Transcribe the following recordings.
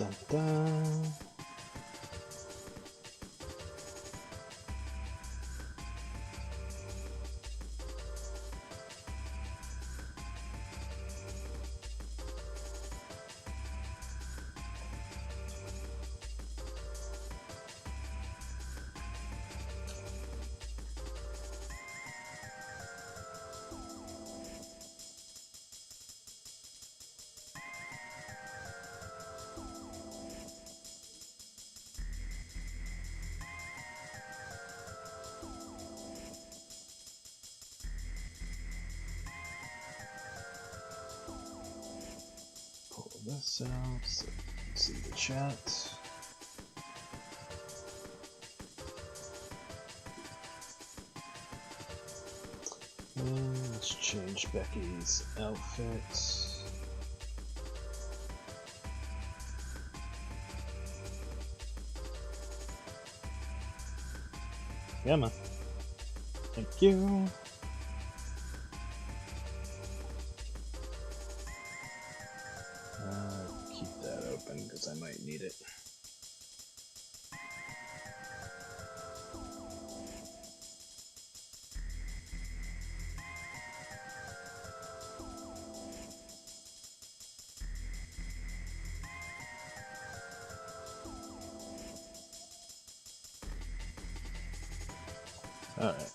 Dun, dun. Pull this out so you can see the chat. And let's change Becky's outfit. Yeah, man. Thank you. Keep that open because I might need it. All right.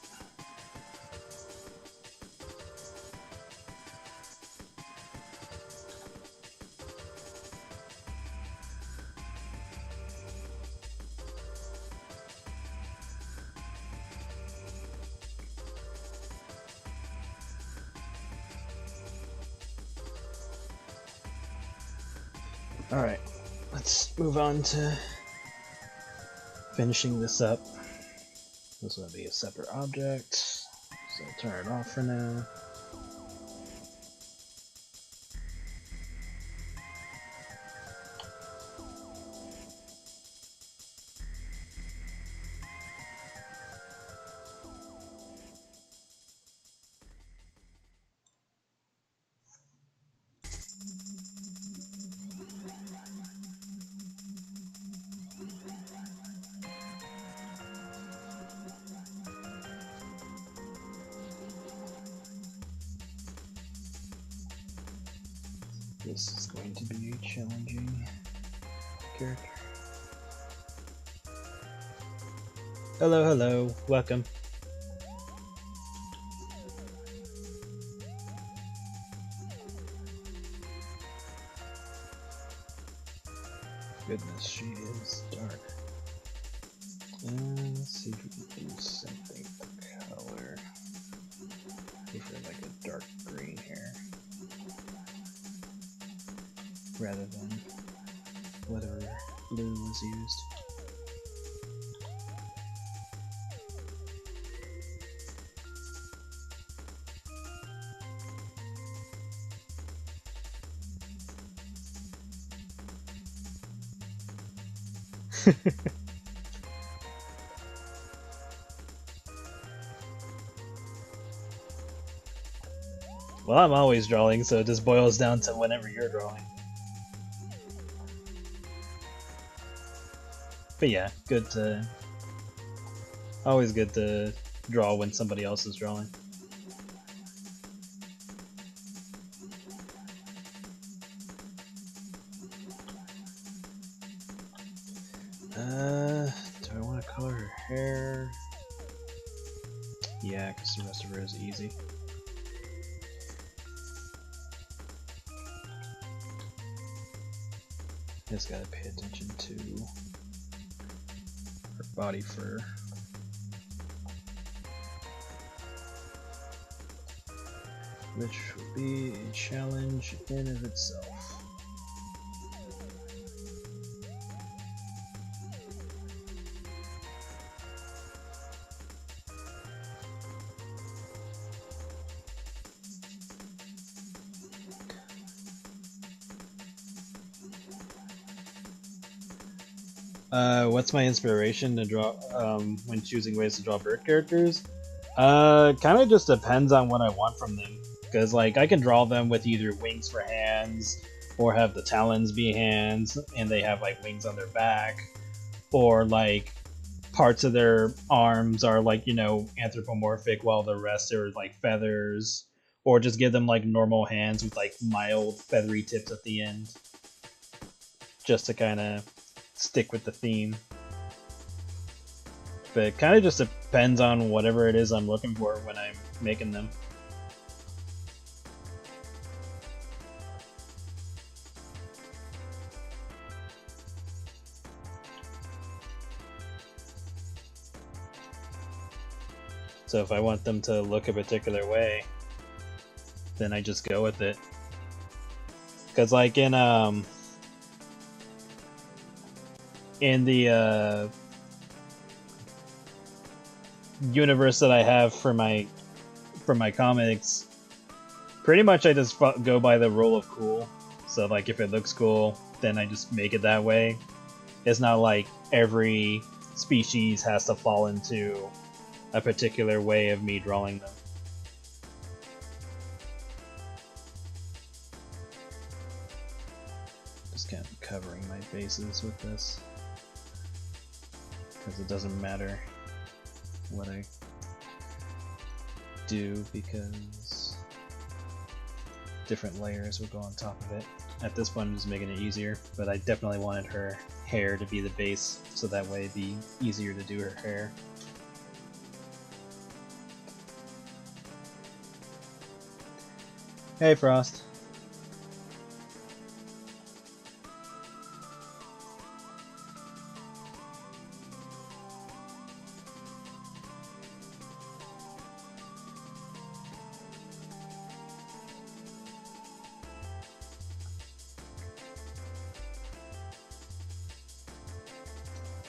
Alright, let's move on to finishing this up. This will be a separate object, so I'll turn it off for now. This is going to be a challenging character. Hello, hello, welcome. Goodness, she is dark. Let's see if we can do something for color. Give her like a dark green hair, rather than whatever blue was used. Well, I'm always drawing, so it just boils down to whenever you're drawing. But yeah, good to... always good to draw when somebody else is drawing. Do I want to color her hair? Yeah, because the rest of her is easy. Just gotta pay attention to her body fur. Which will be a challenge in of itself. What's my inspiration to draw when choosing ways to draw bird characters? Kind of just depends on what I want from them. Because like I can draw them with either wings for hands, or have the talons be hands and they have like wings on their back, or like parts of their arms are like, you know, anthropomorphic while the rest are like feathers, or just give them like normal hands with like mild feathery tips at the end, just to kind of stick with the theme. But it kind of just depends on whatever it is I'm looking for when I'm making them. So if I want them to look a particular way, then I just go with it. Because like in the universe that I have for my comics, pretty much I just go by the rule of cool. So like if it looks cool, then I just make it that way. It's not like every species has to fall into a particular way of me drawing them. Just kind of covering my bases with this, because it doesn't matter what I do, because different layers will go on top of it. At this point I'm just making it easier, but I definitely wanted her hair to be the base, so that way it'd be easier to do her hair. Hey, Frost.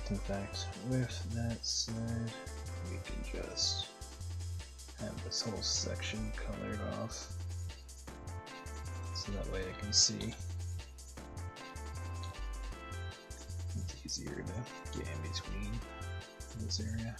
In fact, with that said, we can just have this whole section colored off, so that way I can see. It's easier to get in between this area.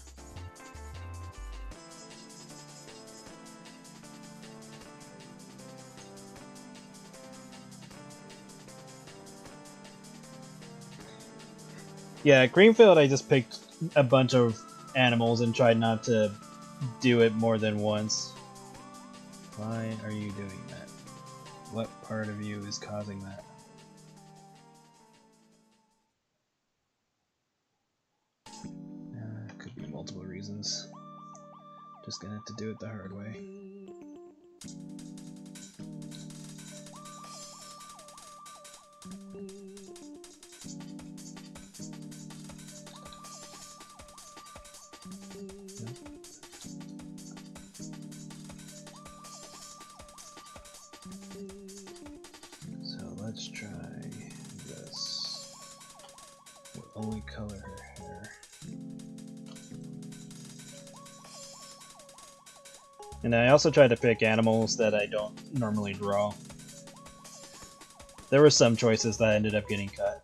Yeah, at Greenfield I just picked a bunch of animals and tried not to do it more than once. Why are you doing that? What part of you is causing that? Could be multiple reasons. Just gonna have to do it the hard way. So let's try this. We'll only color her hair. And I also tried to pick animals that I don't normally draw. There were some choices that ended up getting cut.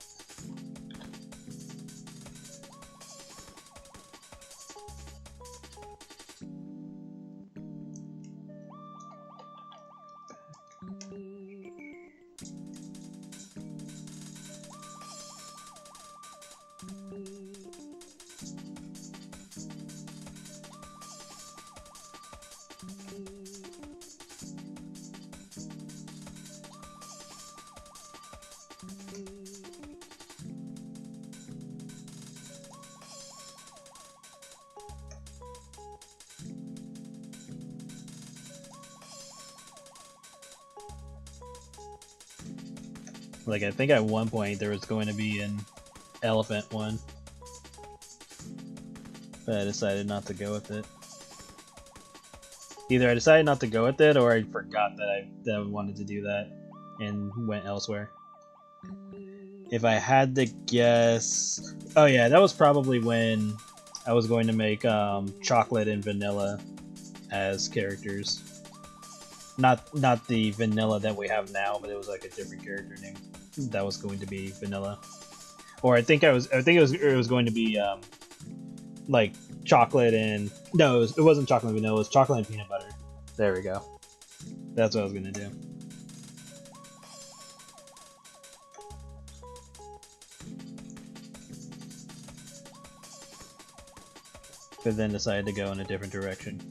Like, I think at one point there was going to be an elephant one, but I decided not to go with it. Either I decided not to go with it, or I forgot that I wanted to do that and went elsewhere. If I had to guess... Oh yeah, that was probably when I was going to make Chocolate and Vanilla as characters. Not the Vanilla that we have now, but it was like a different character name that was going to be Vanilla. Or I think it was going to be like Chocolate and... No, it wasn't Chocolate and Vanilla, it was Chocolate and Peanut Butter. There we go. That's what I was gonna do. but then decided to go in a different direction.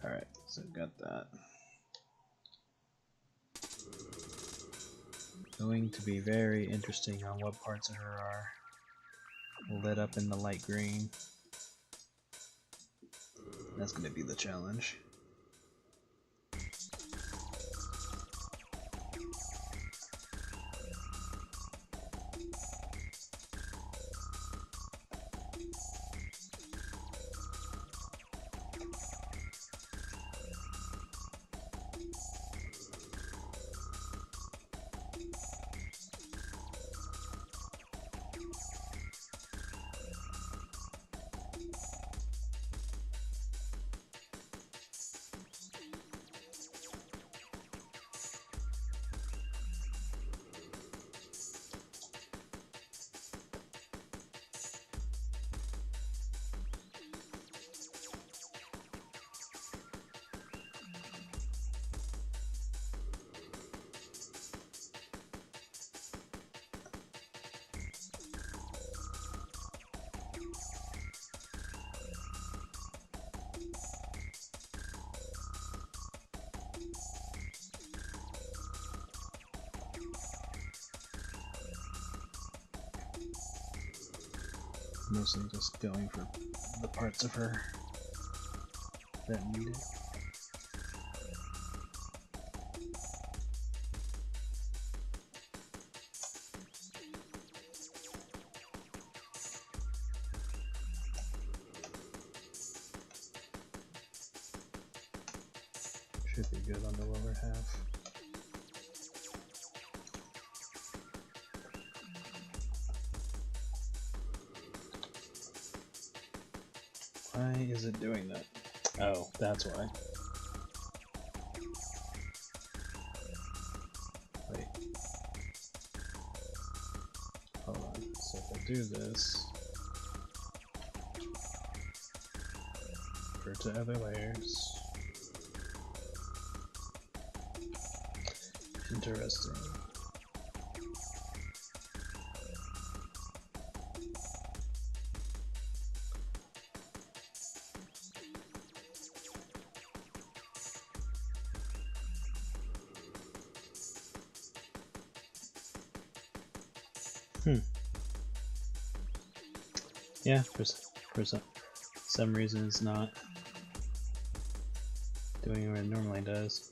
Alright, so got that. Going to be very interesting on what parts of her are lit up in the light green. That's going to be the challenge. Mostly just going for the parts of her that need it. Should be good on the lower half. Why is it doing that? Oh, that's why. Wait. Hold on. So if I do this, go to other layers. Interesting. Yeah, for some reason it's not doing what it normally does.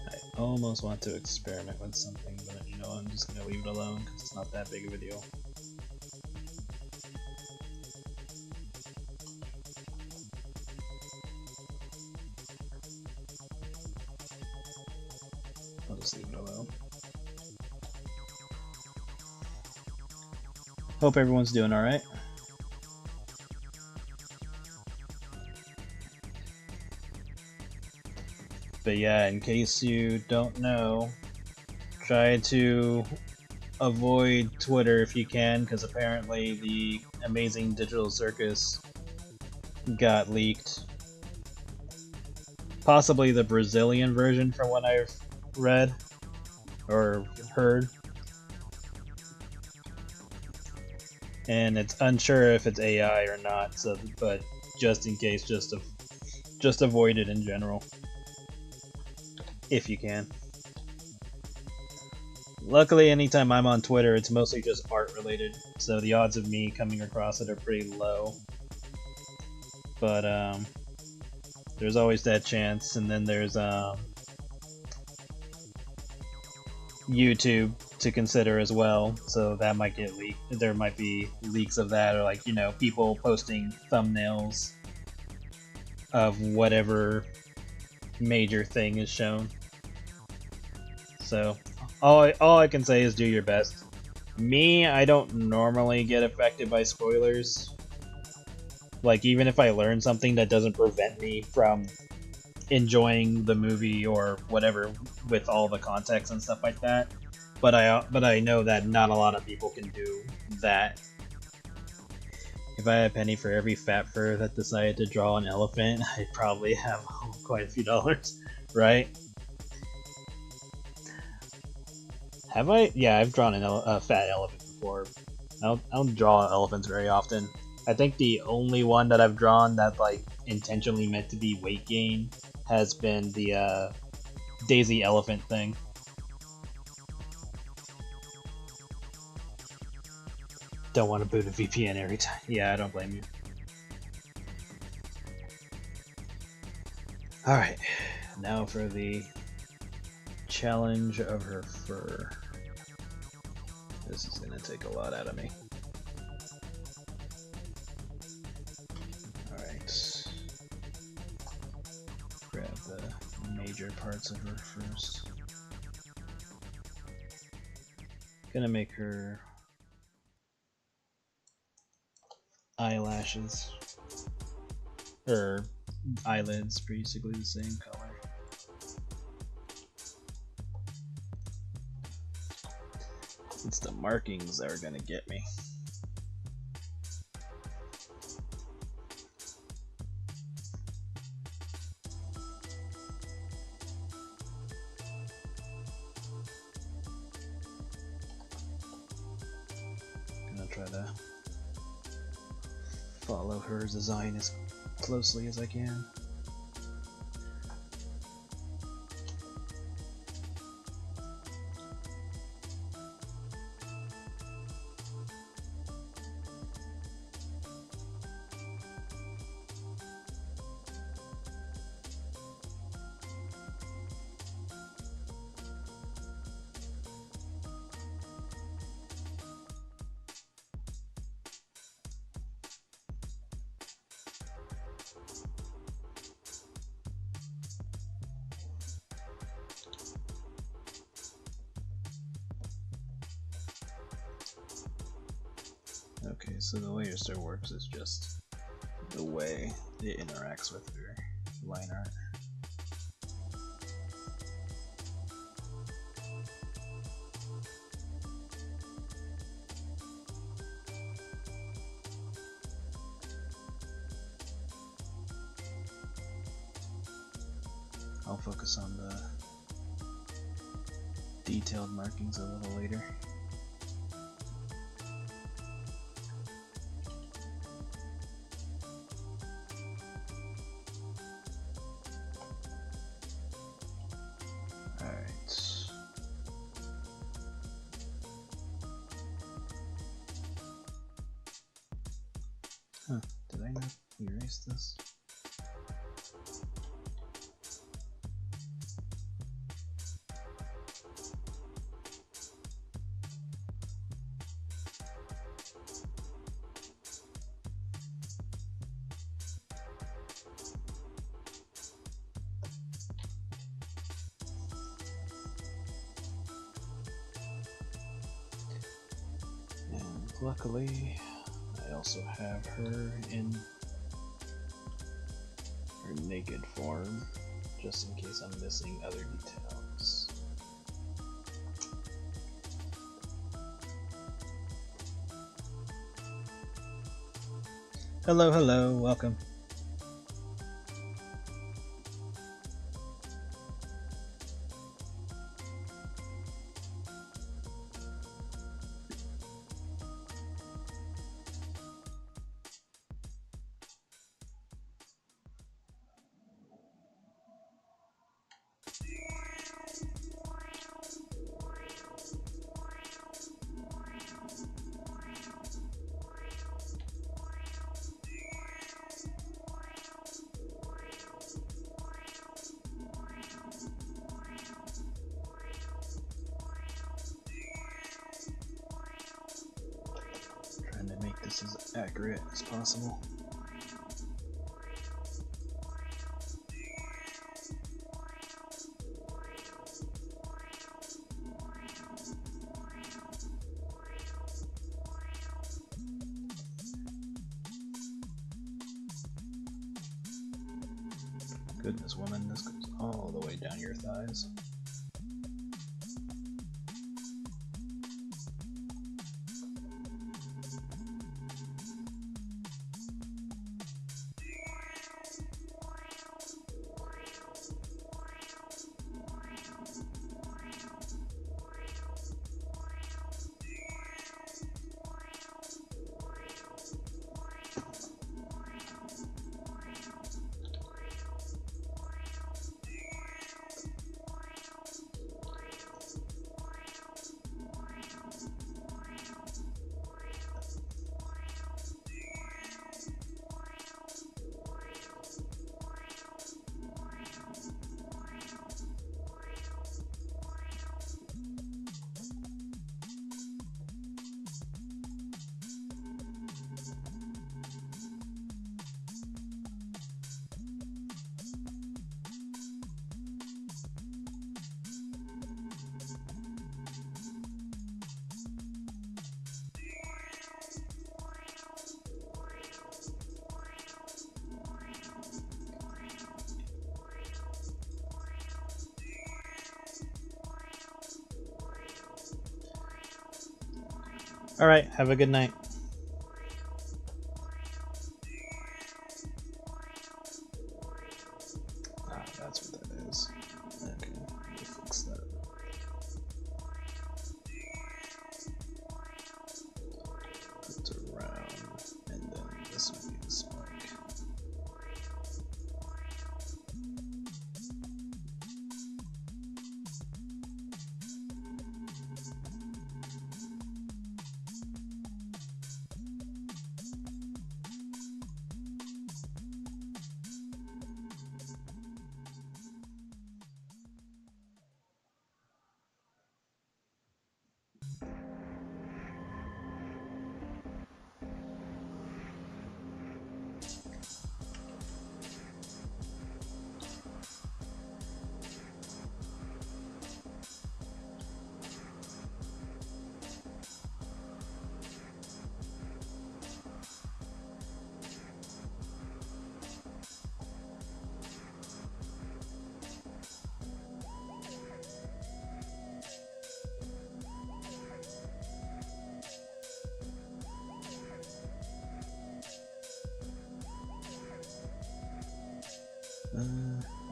I almost want to experiment with something, but you know, I'm just gonna leave it alone because it's not that big of a deal. I'll just leave it alone. Hope everyone's doing alright. But yeah, in case you don't know, try to avoid Twitter if you can, because apparently the Amazing Digital Circus got leaked. Possibly the Brazilian version from what I've read or heard. And it's unsure if it's AI or not, so but just in case, just avoid it in general. If you can. Luckily, anytime I'm on Twitter, it's mostly just art related, so the odds of me coming across it are pretty low. But there's always that chance, and then there's YouTube to consider as well, so that might get leaked. There might be leaks of that, or like, you know, people posting thumbnails of whatever major thing is shown. So all I can say is do your best. Me, I don't normally get affected by spoilers. Like, even if I learn something, that doesn't prevent me from enjoying the movie or whatever with all the context and stuff like that. But I know that not a lot of people can do that. If I had a penny for every fat fur that decided to draw an elephant, I'd probably have quite a few dollars, right? Have I? Yeah, I've drawn a fat elephant before. I don't draw elephants very often. I think the only one that I've drawn that like intentionally meant to be weight gain has been the Daisy elephant thing. Don't want to boot a VPN every time. Yeah, I don't blame you. Alright, now for the challenge of her fur. This is gonna take a lot out of me. Alright. Grab the major parts of her first. Gonna make her eyelashes. Or eyelids, basically the same color. It's the markings that are gonna get me. Gonna try to follow her design as closely as I can. Okay, so the way your star works is just the way it interacts with your line art. I'll focus on the detailed markings a little later. Huh, did I not erase this? And luckily, I also have her in her naked form, just in case I'm missing other details. Hello, hello, welcome. Trying to make this as accurate as possible. Goodness, woman, this goes all the way down your thighs. Alright, have a good night. Ah, that's what that is. Okay, let me fix that. It's around, and then this would be the spike.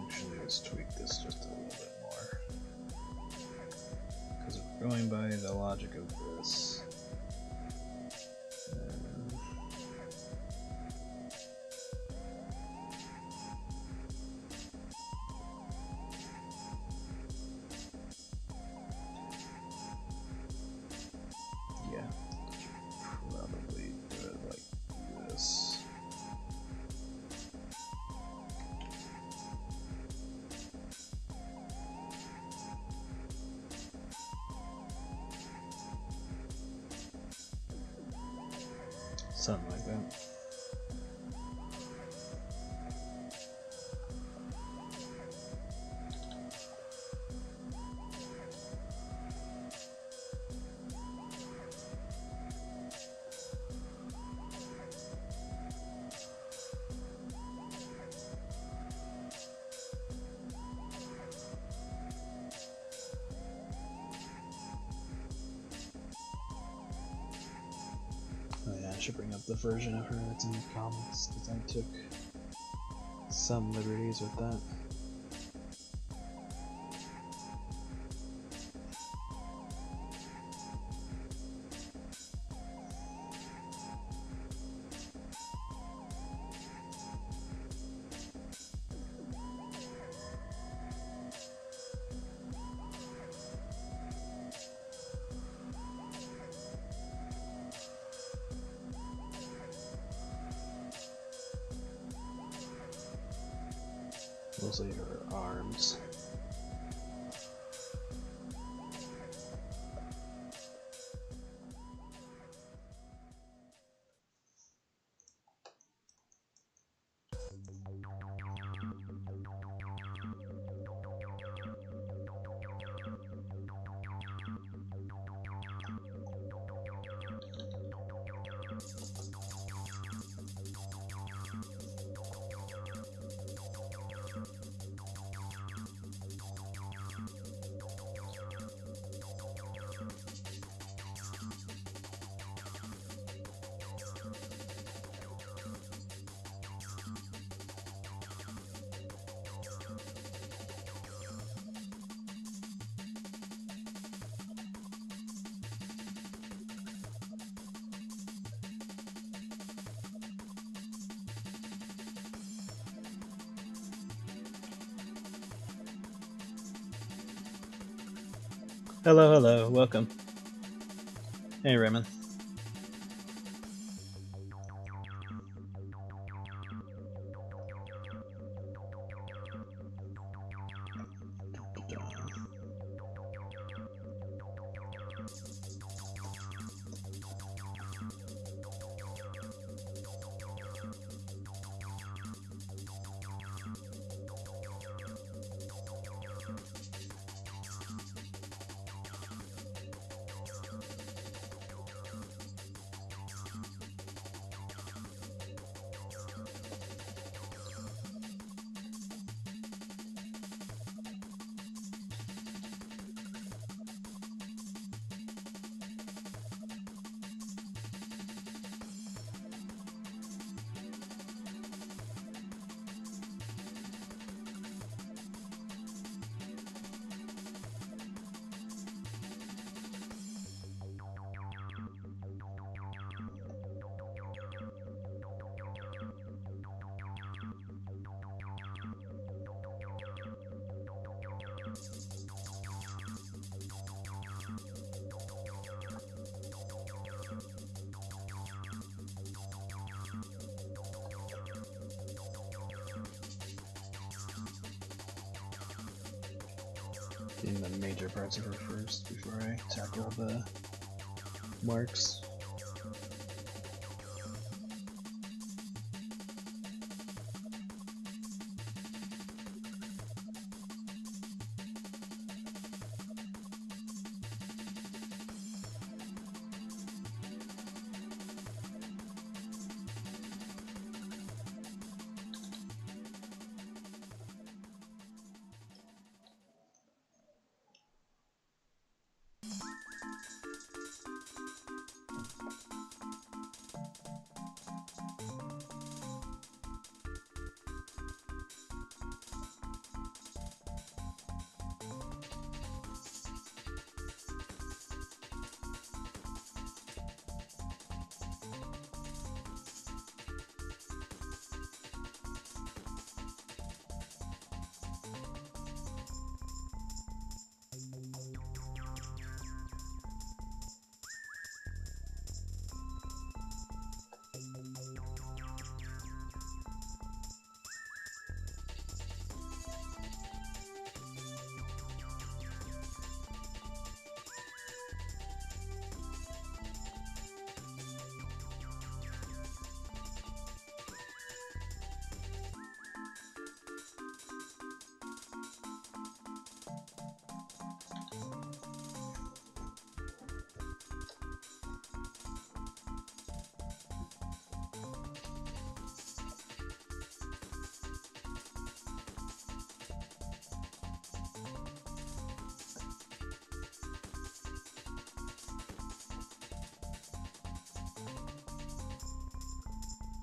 Actually, let's tweak this just a little bit more. Because we're going by the logic of this. Yeah, probably do it like this. Something like that. Oh yeah, I should bring up the version of her that's in the comics, because I took some liberties with that. Mostly her arms. Hello, hello, welcome. Hey, Raymond. Getting the major parts of her first before I tackle the marks.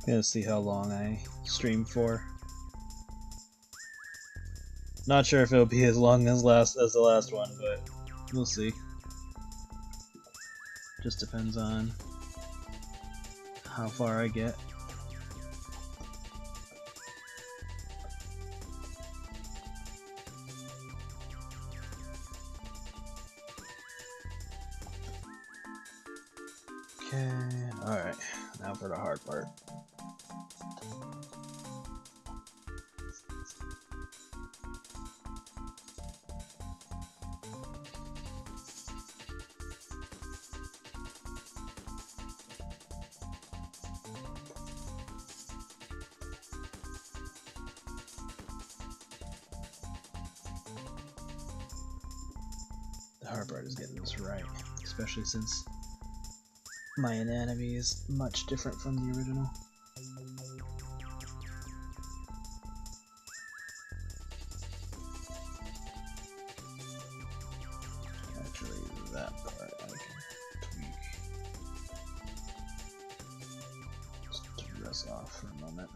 Gonna see how long I stream for. Not sure if it'll be as long as the last one, but we'll see. Just depends on how far I get. Okay, alright, now for the hard part. The hard part is getting this right, especially since my anatomy is much different from the original. Actually, that part I can tweak. Just dress off for a moment.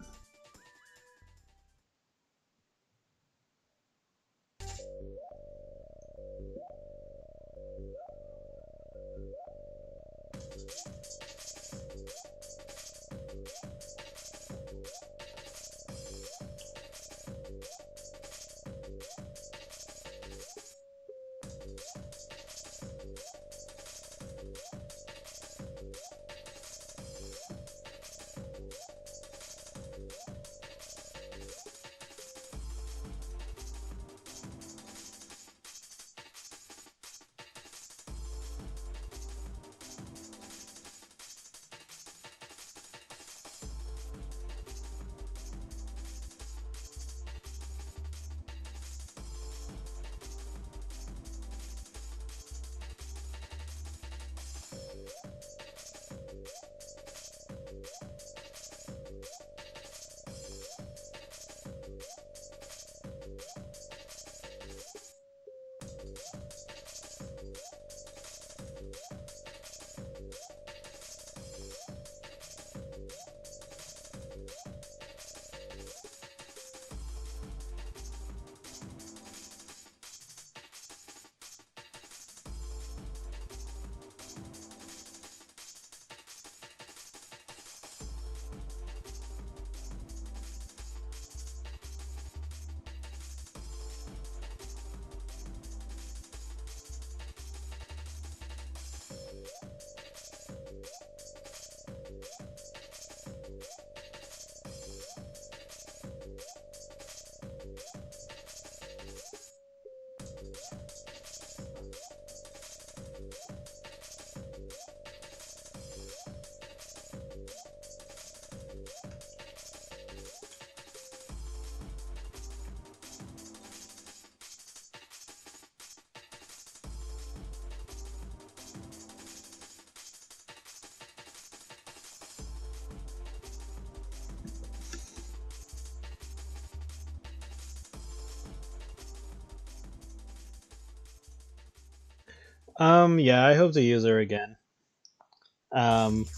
Yeah, I hope to use her again.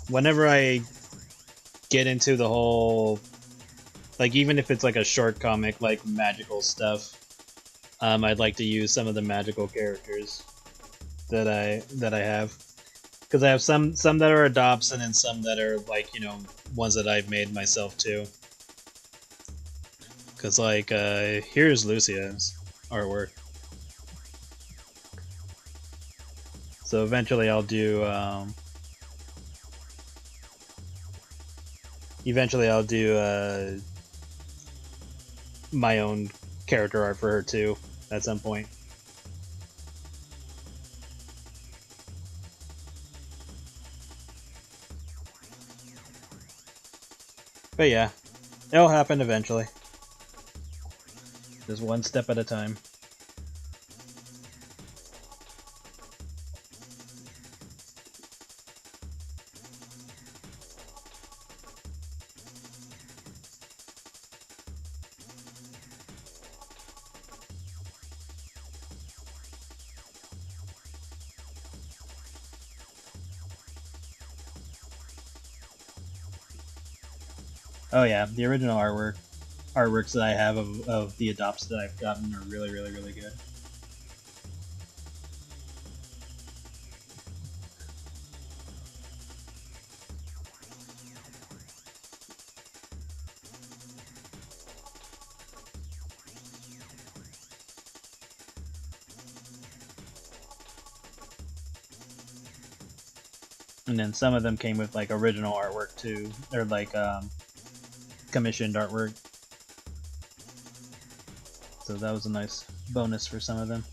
Whenever I get into the whole, like, even if it's like a short comic, like magical stuff, I'd like to use some of the magical characters that I have, because I have some that are adopts and then some that are like, you know, ones that I've made myself too. Because like, here's Lucia's artwork. So eventually I'll do my own character art for her too at some point. But yeah, it'll happen eventually. Just one step at a time. Oh yeah, the original artworks that I have of the adopts that I've gotten are really, really, really good. And then some of them came with like original artwork too, or like commissioned artwork. So that was a nice bonus for some of them.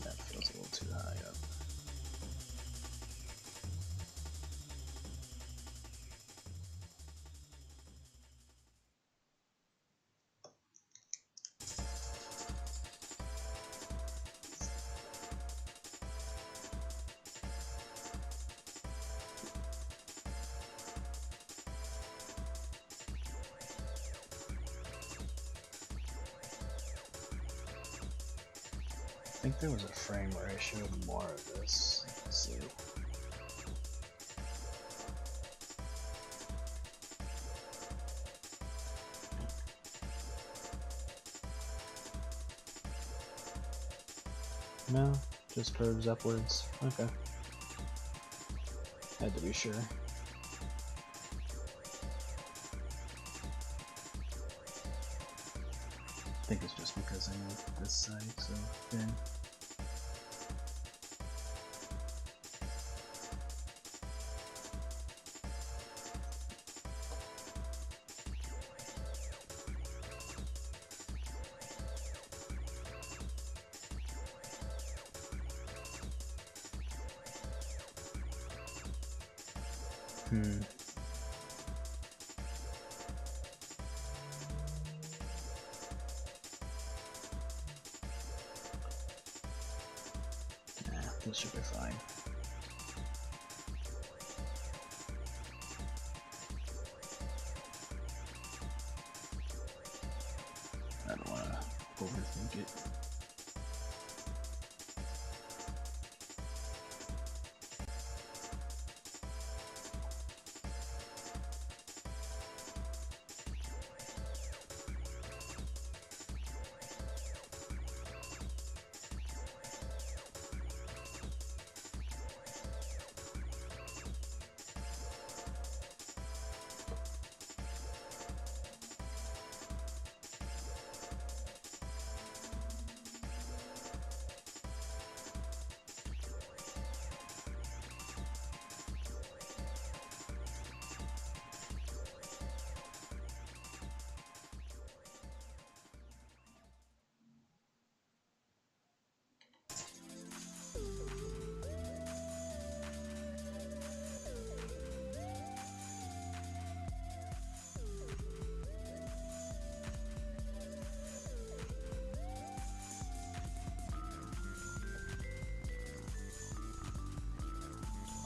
That feels a little too high up. I think there was a frame where I showed more of this. Let's see. No, just curves upwards. Okay. Had to be sure. I think it's just because I moved this side so thin. This should be fine. I don't want to overthink it.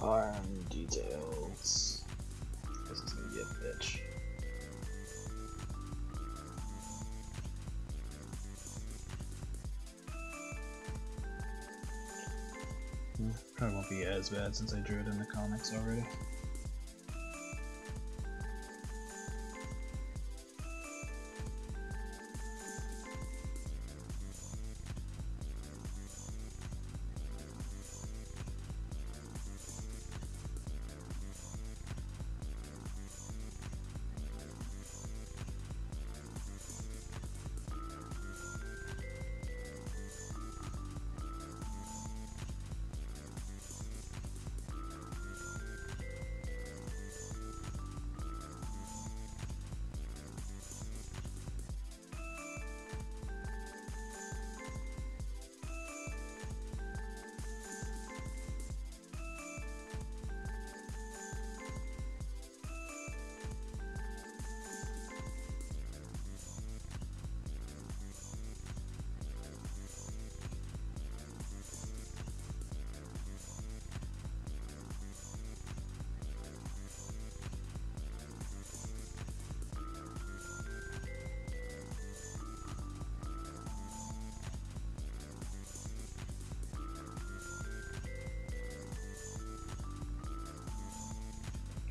Arm details. Probably won't be as bad since I drew it in the comics already.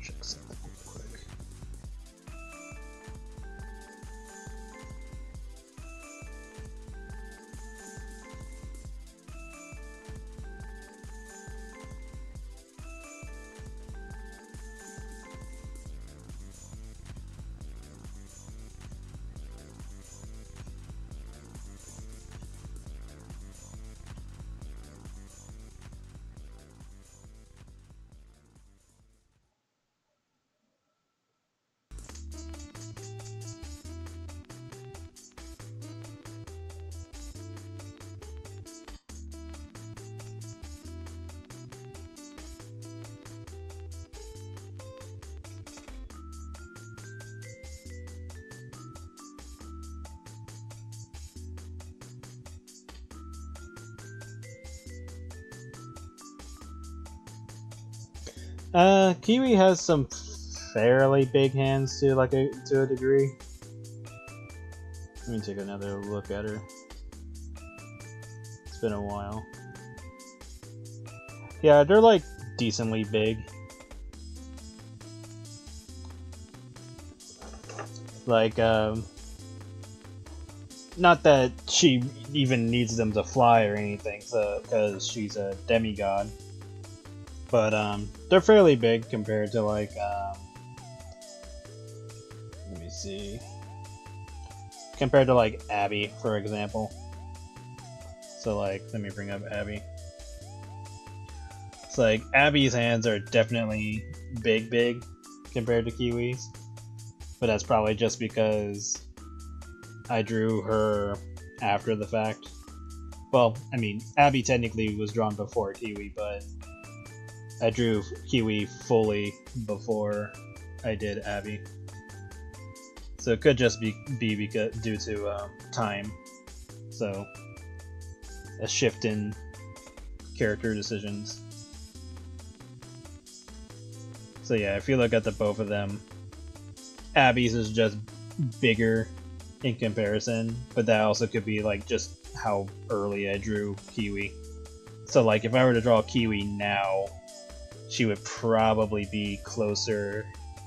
Check something real quick. Kiwi has some fairly big hands to a degree. Let me take another look at her. It's been a while. Yeah, they're like decently big. Like, not that she even needs them to fly or anything, so, because she's a demigod. But, they're fairly big compared to, like, let me see. Compared to, like, Abby, for example. So, like, let me bring up Abby. It's like, Abby's hands are definitely big compared to Kiwi's. But that's probably just because I drew her after the fact. Well, I mean, Abby technically was drawn before Kiwi, but I drew Kiwi fully before I did Abby. So it could just be because due to time. So a shift in character decisions. So yeah, if you look at the both of them, Abby's is just bigger in comparison, but that also could be like just how early I drew Kiwi. So like if I were to draw Kiwi now, she would probably be closer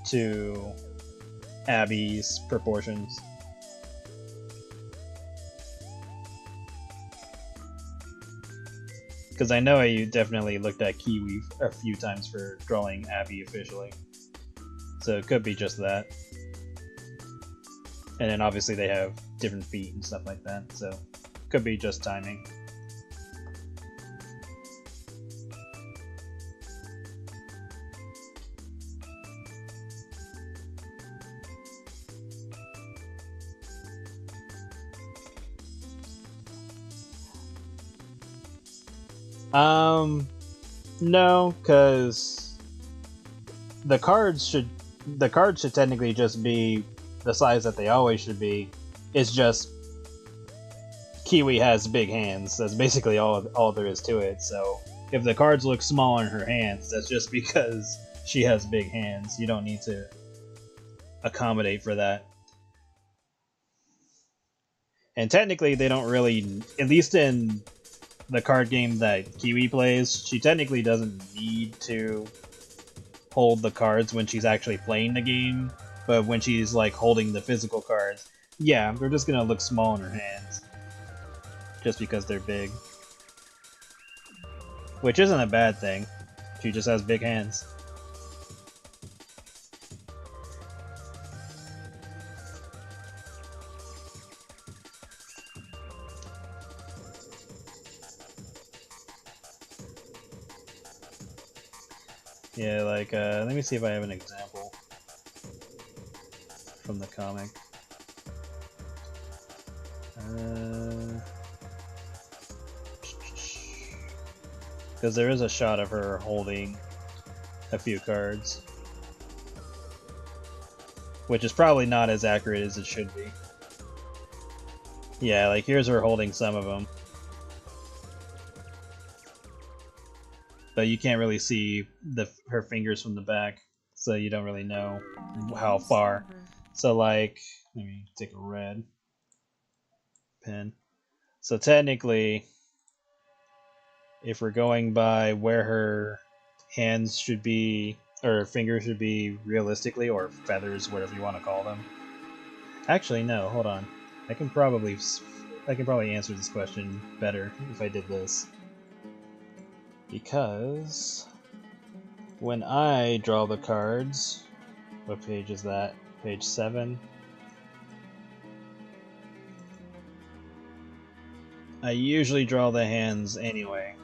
to Abby's proportions. Because I know I definitely looked at Kiwi a few times for drawing Abby officially. So it could be just that. And then obviously they have different feet and stuff like that, so could be just timing. No, because the cards should technically just be the size that they always should be. It's just Kiwi has big hands. That's basically all there is to it. So if the cards look small in her hands, that's just because she has big hands. You don't need to accommodate for that. And technically, they don't really, at least in the card game that Kiwi plays, she technically doesn't need to hold the cards when she's actually playing the game, but when she's like holding the physical cards, yeah, they're just gonna look small in her hands. Just because they're big. Which isn't a bad thing. She just has big hands. Yeah, like, let me see if I have an example from the comic. Because there is a shot of her holding a few cards. Which is probably not as accurate as it should be. Yeah, like here's her holding some of them. But you can't really see her fingers from the back, so you don't really know how far. So like, let me take a red pen. So technically, if we're going by where her hands should be, or fingers should be realistically, or feathers, whatever you want to call them. Actually, no, hold on. I can probably answer this question better if I did this. Because when I draw the cards, what page is that? Page 7. I usually draw the hands anyway.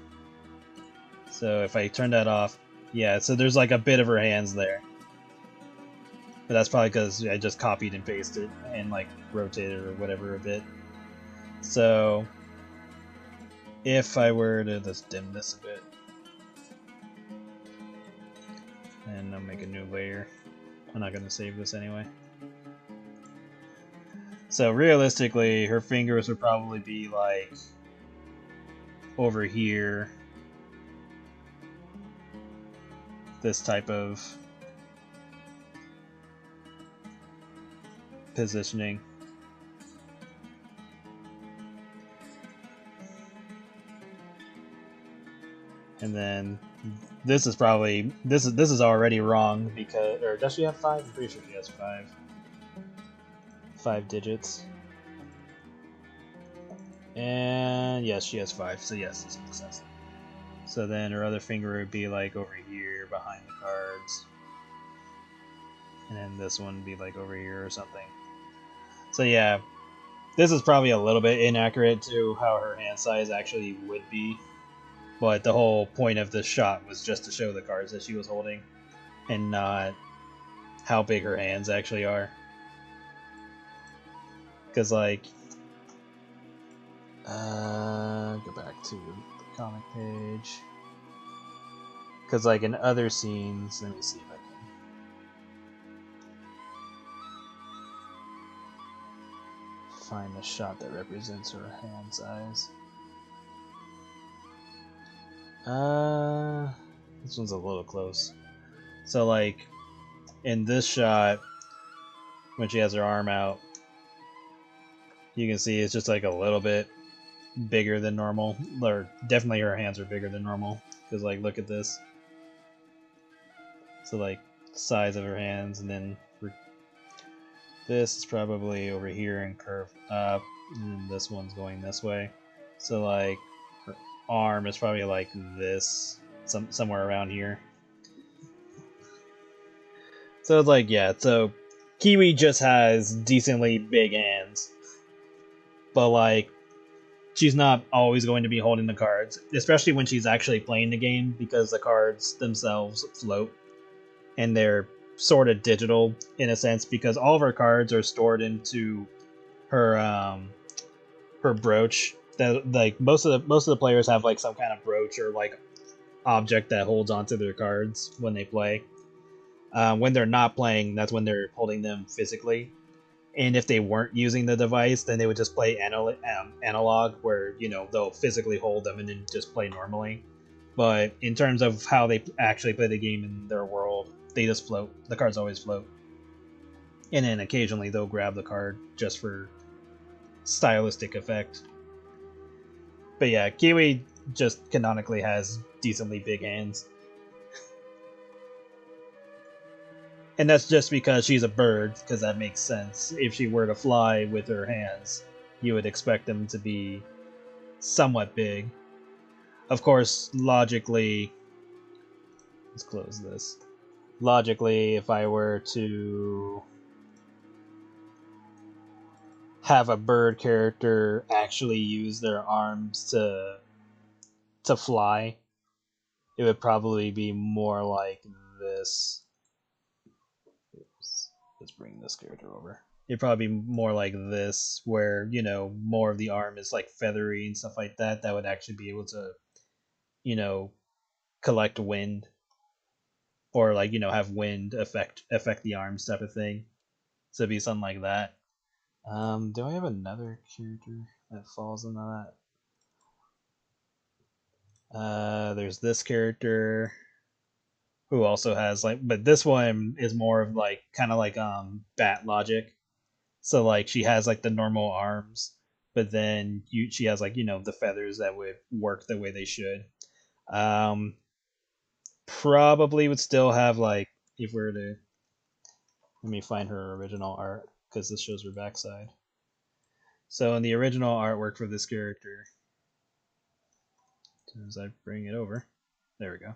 So if I turn that off, yeah, so there's like a bit of her hands there. But that's probably because I just copied and pasted and like rotated or whatever a bit. So if I were to just dim this a bit, and I'll make a new layer. I'm not going to save this anyway. So realistically, her fingers would probably be like over here. This type of positioning. And then this is probably this is already wrong because, or does she have 5? I'm pretty sure she has 5. 5 digits. And yes, she has 5. So yes, this makes sense. So then her other finger would be like over here behind the cards. And then this one would be like over here or something. So yeah, this is probably a little bit inaccurate to how her hand size actually would be. But the whole point of this shot was just to show the cards that she was holding, and not how big her hands actually are. Because, like, go back to the comic page. Because, like, in other scenes, let me see if I can find a shot that represents her hand size. This one's a little close. So, like, in this shot, when she has her arm out, you can see it's just like a little bit bigger than normal. Or definitely her hands are bigger than normal. Because, like, look at this. So, like, size of her hands, and then this is probably over here and curved up, and this one's going this way. So, like, her arm is probably like this, somewhere around here. So it's like, yeah, so Kiwi just has decently big hands. But, like, she's not always going to be holding the cards, especially when she's actually playing the game, because the cards themselves float. And they're sort of digital, in a sense, because all of her cards are stored into her her brooch. That, like, most of the players have like some kind of brooch or like object that holds onto their cards when they play. When they're not playing, that's when they're holding them physically. And if they weren't using the device, then they would just play analog, where, you know, they'll physically hold them and then just play normally. But in terms of how they actually play the game in their world, they just float. The cards always float. And then occasionally they'll grab the card just for stylistic effect. But yeah, Kiwi just canonically has decently big hands. And that's just because she's a bird, because that makes sense. If she were to fly with her hands, you would expect them to be somewhat big. Of course, logically... Let's close this. Logically, if I were to have a bird character actually use their arms to fly, it would probably be more like this. Oops. Let's bring this character over. It'd probably be more like this, where, you know, more of the arm is like feathery and stuff like that. That would actually be able to, you know, collect wind, or like, you know, have wind affect the arms type of thing. So it'd be something like that. Do I have another character that falls into that? There's this character who also has like, but this one is more of like kind of like bat logic. So like she has like the normal arms, but then she has like, you know, the feathers that would work the way they should. Um, Probably would still have like, if we were to, let me find her original art because this shows her backside. So in the original artwork for this character, as soon as I bring it over, there we go.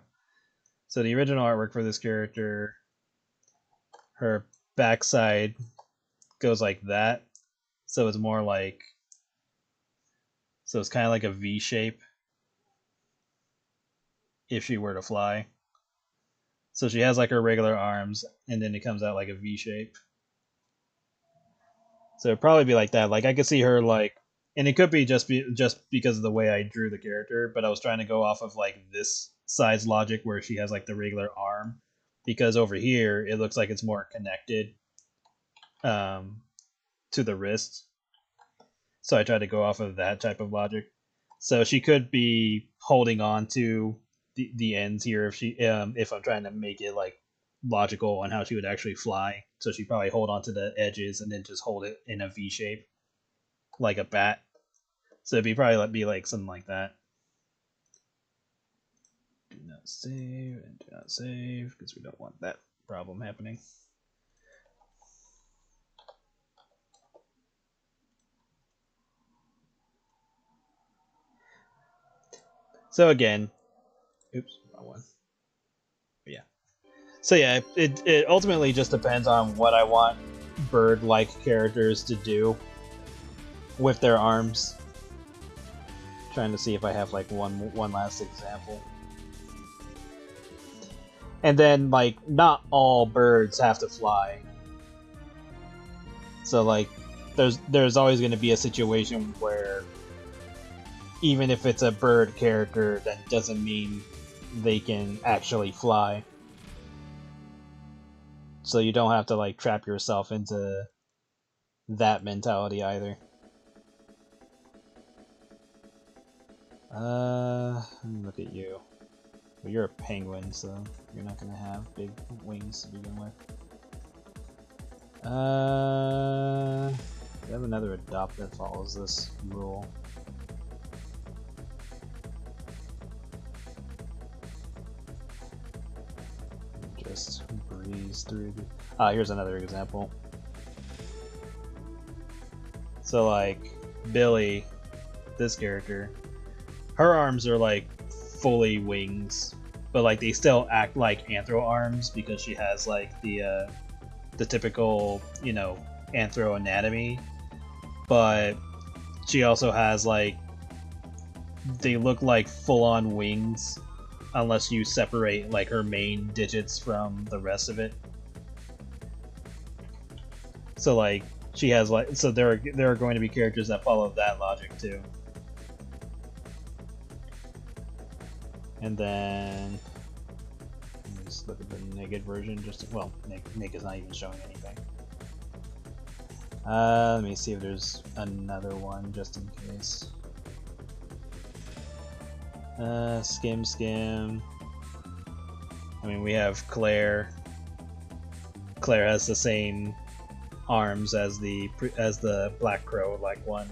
So the original artwork for this character, her backside goes like that. So it's more like, so it's kind of like a V shape if she were to fly. So she has like her regular arms, and then it comes out like a V shape. So it'd probably be like that. Like I could see her like, and it could be just because of the way I drew the character, but I was trying to go off of like this size logic where she has like the regular arm, because over here it looks like it's more connected to the wrist. So I tried to go off of that type of logic. So she could be holding on to the ends here if she if I'm trying to make it like logical on how she would actually fly. So she'd probably hold on to the edges and then just hold it in a V shape, like a bat. So it'd probably be like something like that. Do not save and do not save because we don't want that problem happening. So again, oops, wrong one. Yeah. So yeah, it ultimately just depends on what I want bird-like characters to do with their arms. Trying to see if I have like one last example. And then like not all birds have to fly. So like there's always going to be a situation where even if it's a bird character, that doesn't mean they can actually fly. So you don't have to like trap yourself into that mentality either. Look at you. Well, you're a penguin, so you're not gonna have big wings to begin with. We have another adopt that follows this rule. Just breeze through. Here's another example. So like Billy, this character, her arms are like fully wings, but like they still act like anthro arms because she has like the typical, you know, anthro anatomy, but she also has like, they look like full-on wings unless you separate like her main digits from the rest of it. So like she has like, so there are going to be characters that follow that logic too. And then let's look at the naked version. Just well, Nick is not even showing anything. Let me see if there's another one just in case. Skim. I mean, we have Claire. Claire has the same arms as the Black Crow like one.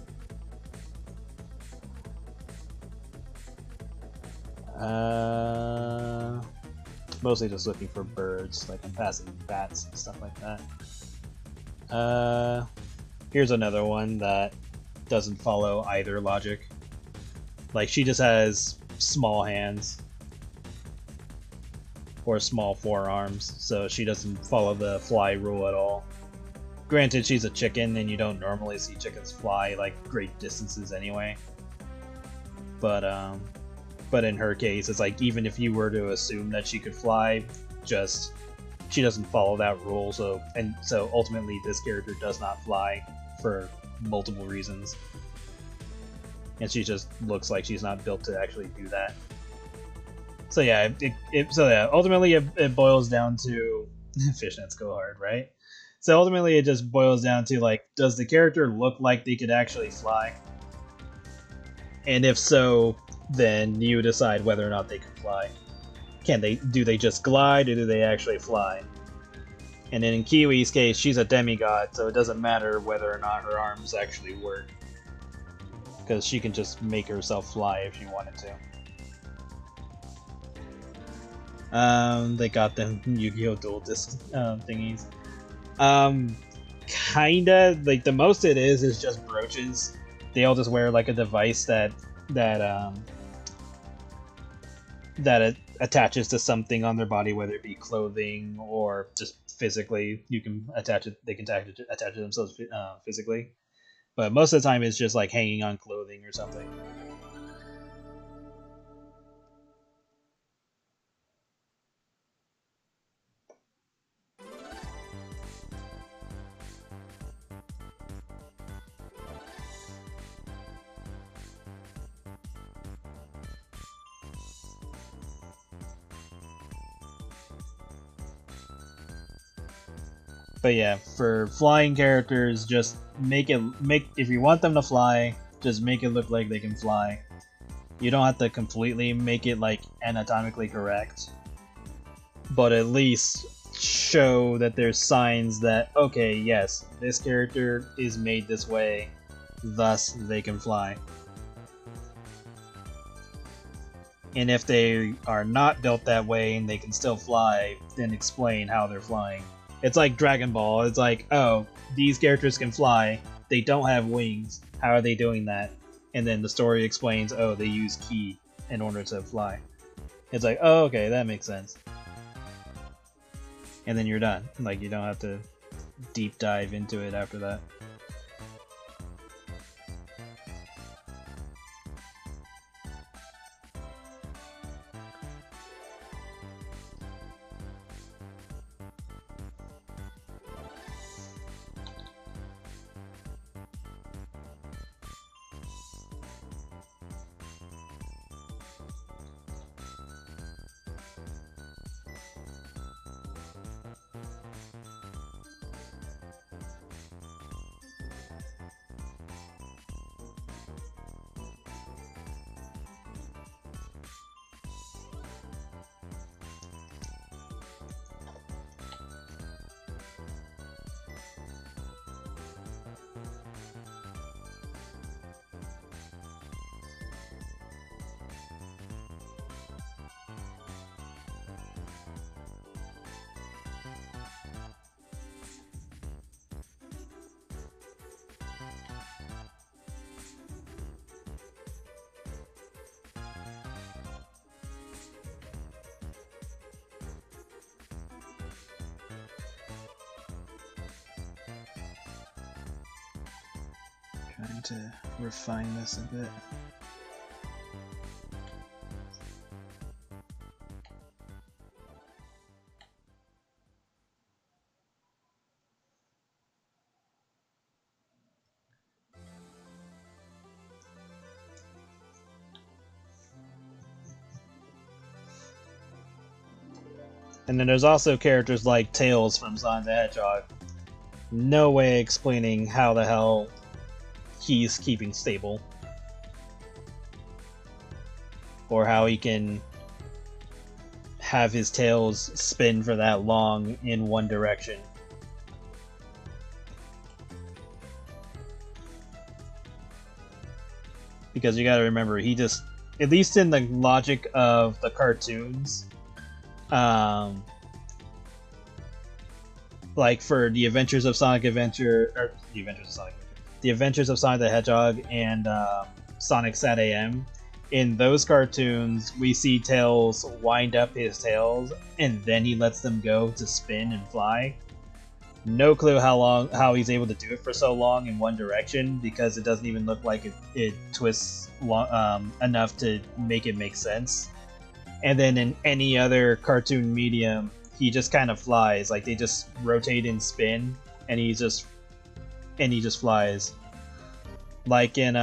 Mostly just looking for birds, like I'm passing bats and stuff like that. Here's another one that doesn't follow either logic. Like, she just has small hands. Or small forearms, so she doesn't follow the fly rule at all. Granted, she's a chicken, and you don't normally see chickens fly, like, great distances anyway. But in her case, it's like, even if you were to assume that she could fly, just she doesn't follow that rule, so ultimately this character does not fly for multiple reasons. And she just looks like she's not built to actually do that. So yeah, ultimately it boils down to fishnets go hard, right? So ultimately it just boils down to, like, does the character look like they could actually fly? And if so, then you decide whether or not they can fly. Do they just glide, or do they actually fly? And then in Kiwi's case, she's a demigod, so it doesn't matter whether or not her arms actually work, because she can just make herself fly if she wanted to. They got them Yu-Gi-Oh! Dual Disc thingies. Kinda, like, the most it is just brooches. They all just wear, like, a device that it attaches to something on their body, whether it be clothing or just physically. You can attach it. They can attach it themselves physically, but most of the time it's just like hanging on clothing or something. But yeah, for flying characters, just make if you want them to fly, just make it look like they can fly. You don't have to completely make it, like, anatomically correct, but at least show that there's signs that, okay, yes, this character is made this way, thus they can fly. And if they are not built that way and they can still fly, then explain how they're flying. It's like Dragon Ball. It's like, oh, these characters can fly. They don't have wings. How are they doing that? And then the story explains, oh, they use ki in order to fly. It's like, oh, okay, that makes sense. And then you're done. Like, you don't have to deep dive into it after that. Trying to refine this a bit. And then there's also characters like Tails from Sonic the Hedgehog. No way explaining how the hell he's keeping stable. Or how he can have his tails spin for that long in one direction. Because you gotta remember, he just at least in the logic of the cartoons, like for the Adventures of Sonic the Adventures of Sonic the Hedgehog and Sonic Sat AM. In those cartoons, we see Tails wind up his tails, and then he lets them go to spin and fly. No clue how he's able to do it for so long in one direction, because it doesn't even look like it twists enough to make it make sense. And then in any other cartoon medium, he just kind of flies. Like, they just rotate and spin, and he just flies. Like in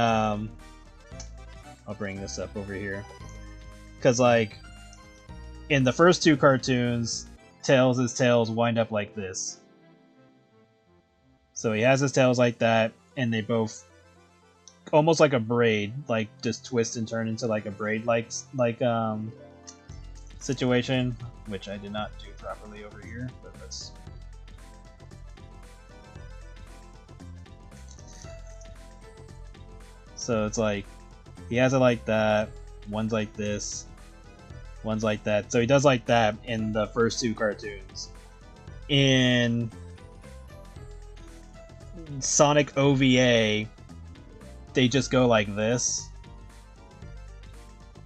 I'll bring this up over here, because like in the first two cartoons, Tails' tails wind up like this. So he has his tails like that, and they both almost like a braid, like just twist and turn into like a braid like situation, which I did not do properly over here, but let's. So it's like he has it like that, one's like this, one's like that. So he does like that in the first two cartoons. In Sonic OVA, they just go like this,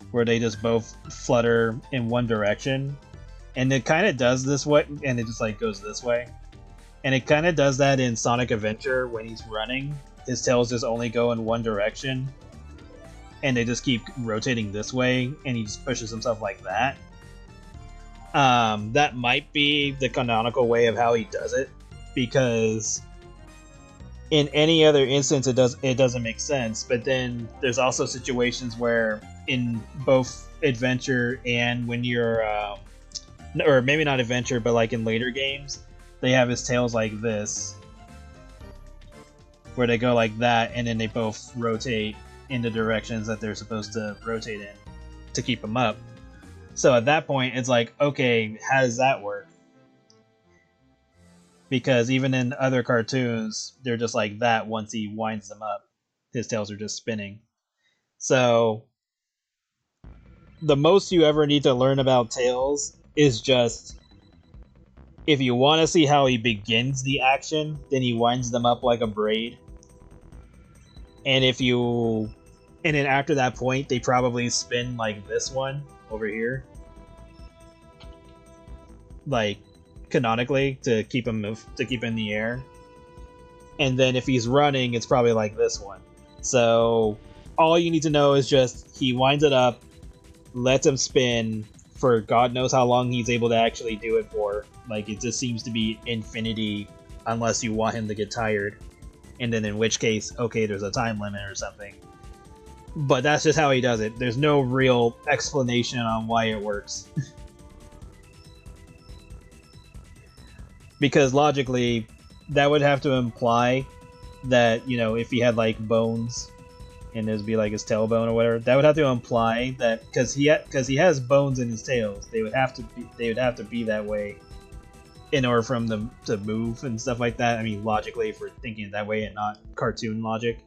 where they just both flutter in one direction, and it kind of does this way, and it just like goes this way, and it kind of does that in Sonic Adventure when he's running. His tails just only go in one direction, and they just keep rotating this way, and he just pushes himself like that. That might be the canonical way of how he does it, because in any other instance it doesn't make sense. But then there's also situations where in both Adventure and when you're or maybe not Adventure, but like in later games, they have his tails like this, where they go like that, and then they both rotate in the directions that they're supposed to rotate in to keep him up. So at that point, it's like, okay, how does that work? Because even in other cartoons, they're just like that once he winds them up. His tails are just spinning. So the most you ever need to learn about Tails is just, if you want to see how he begins the action, then he winds them up like a braid. And then after that point, they probably spin like this one over here, like canonically, to keep him in the air. And then if he's running, it's probably like this one. So all you need to know is just he winds it up, lets him spin for God knows how long he's able to actually do it for. Like, it just seems to be infinity, unless you want him to get tired. And then in which case, okay, there's a time limit or something. But that's just how he does it. There's no real explanation on why it works. Because logically, that would have to imply that, you know, if he had like bones and there'd be like his tailbone or whatever, that would have to imply that because he has bones in his tails, they would have to be that way in order for him to move and stuff like that. I mean, logically, if we're thinking it that way and not cartoon logic.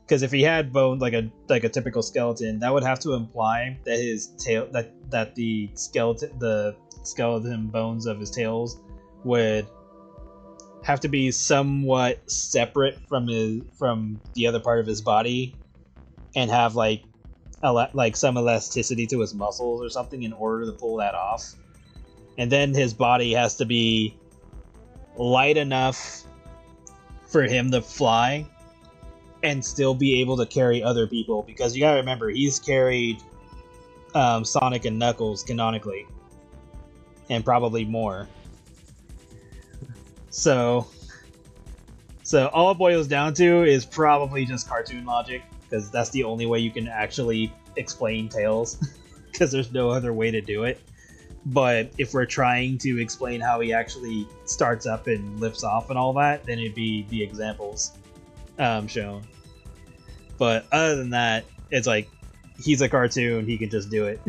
Because if he had bones like a typical skeleton, that would have to imply that his tail that the skeleton bones of his tails would have to be somewhat separate from the other part of his body, and have like some elasticity to his muscles or something in order to pull that off. And then his body has to be light enough for him to fly and still be able to carry other people, because you gotta remember, he's carried Sonic and Knuckles canonically, and probably more. So all it boils down to is probably just cartoon logic, because that's the only way you can actually explain Tails, because there's no other way to do it. But if we're trying to explain how he actually starts up and lifts off and all that, then it'd be the examples shown. But other than that, it's like, he's a cartoon, he can just do it.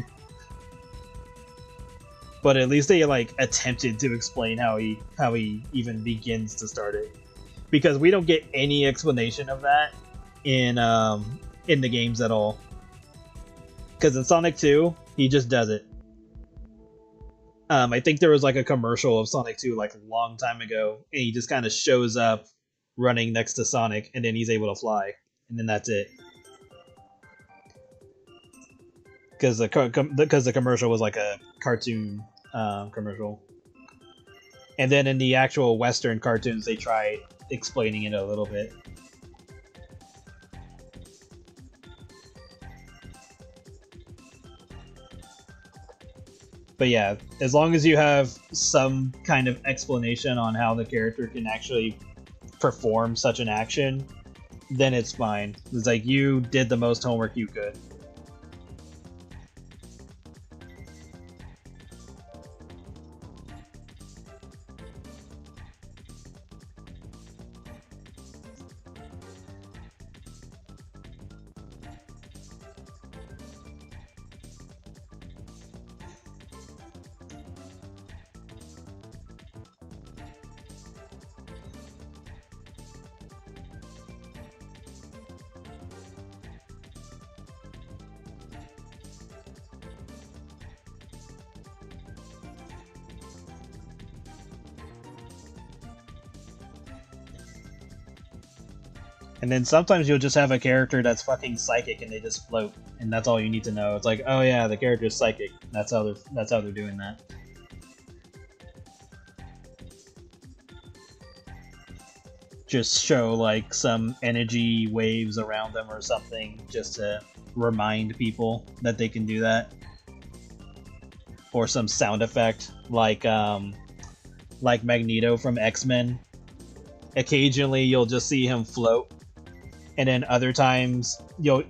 But at least they like attempted to explain how he even begins to start it, because we don't get any explanation of that in the games at all. Because in Sonic 2, he just does it. I think there was like a commercial of Sonic 2 like a long time ago, and he just kind of shows up running next to Sonic, and then he's able to fly, and then that's it. Because the commercial was like a cartoon commercial, and then in the actual Western cartoons, they tried explaining it a little bit. But yeah, as long as you have some kind of explanation on how the character can actually perform such an action, then it's fine. It's like you did the most homework you could. And then sometimes you'll just have a character that's fucking psychic and they just float, and that's all you need to know. It's like, oh yeah, the character's psychic. That's how they're doing that. Just show like some energy waves around them or something, just to remind people that they can do that. Or some sound effect, like Magneto from X-Men. Occasionally, you'll just see him float, and then other times you'll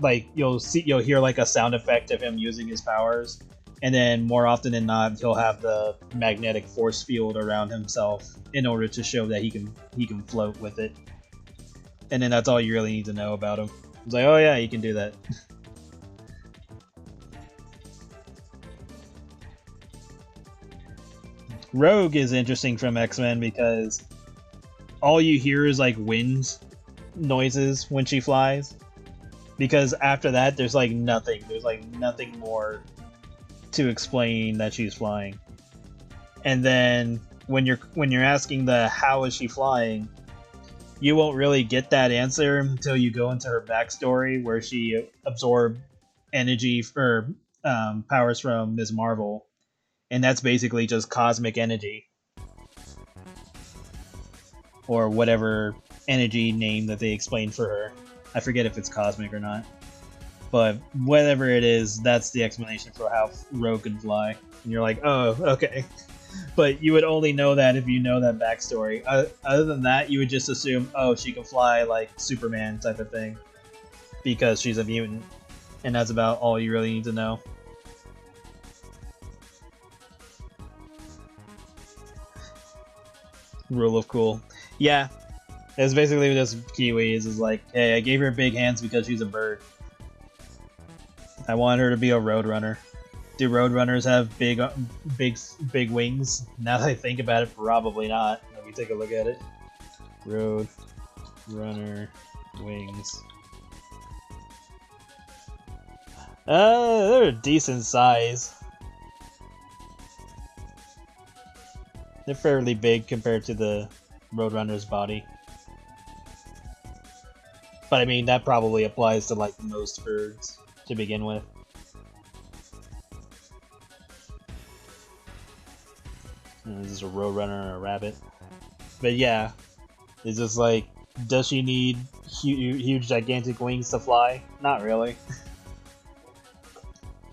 hear like a sound effect of him using his powers, and then more often than not he'll have the magnetic force field around himself in order to show that he can float with it. And then that's all you really need to know about him. It's like, oh yeah, he can do that. Rogue is interesting from X-Men because all you hear is like wind noises when she flies, because after that there's like nothing more to explain that she's flying. And then when you're asking the how is she flying, you won't really get that answer until you go into her backstory, where she absorbed energy or powers from Ms. Marvel, and that's basically just cosmic energy, or whatever energy name that they explained for her. I forget if it's cosmic or not. But whatever it is, that's the explanation for how Rogue can fly. And you're like, oh, okay. But you would only know that if you know that backstory. Other than that, you would just assume, oh, she can fly like Superman type of thing, because she's a mutant. And that's about all you really need to know. Rule of cool. Yeah. It's basically just Kiwi's is like, hey, I gave her big hands because she's a bird. I want her to be a roadrunner. Do roadrunners have big wings? Now that I think about it, probably not. Let me take a look at it. Roadrunner wings. They're a decent size. They're fairly big compared to the Roadrunner's body. But I mean, that probably applies to like most birds to begin with. This is a Roadrunner or a rabbit. But yeah, it's just like, does she need huge gigantic wings to fly? Not really.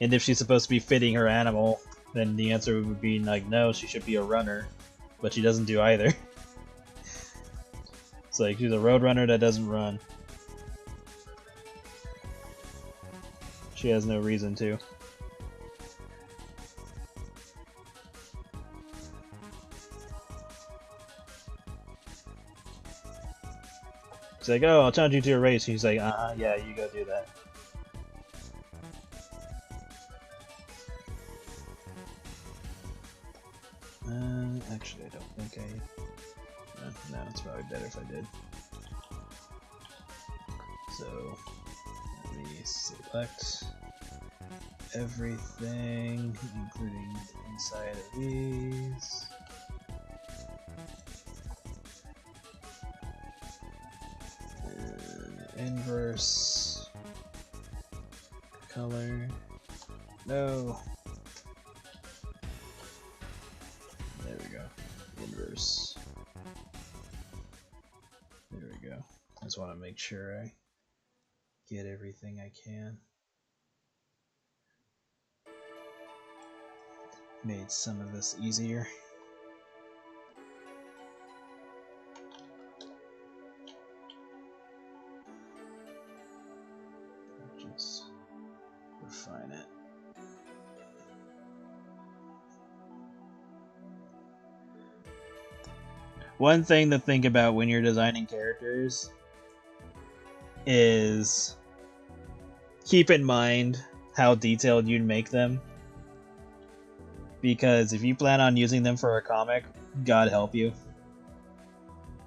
And if she's supposed to be fitting her animal, then the answer would be like, no, she should be a runner. But she doesn't do either. It's like, she's a roadrunner that doesn't run. She has no reason to. She's like, oh, I'll challenge you to a race. He's like, yeah, you go do that. Actually, I don't think I... No, it's probably better if I did. So, let me select everything, including inside of these. Inverse color. No. There we go. Inverse. There we go. I just want to make sure I get everything I can. Made some of this easier. Just refine it. One thing to think about when you're designing characters is keep in mind how detailed you'd make them. Because if you plan on using them for a comic, God help you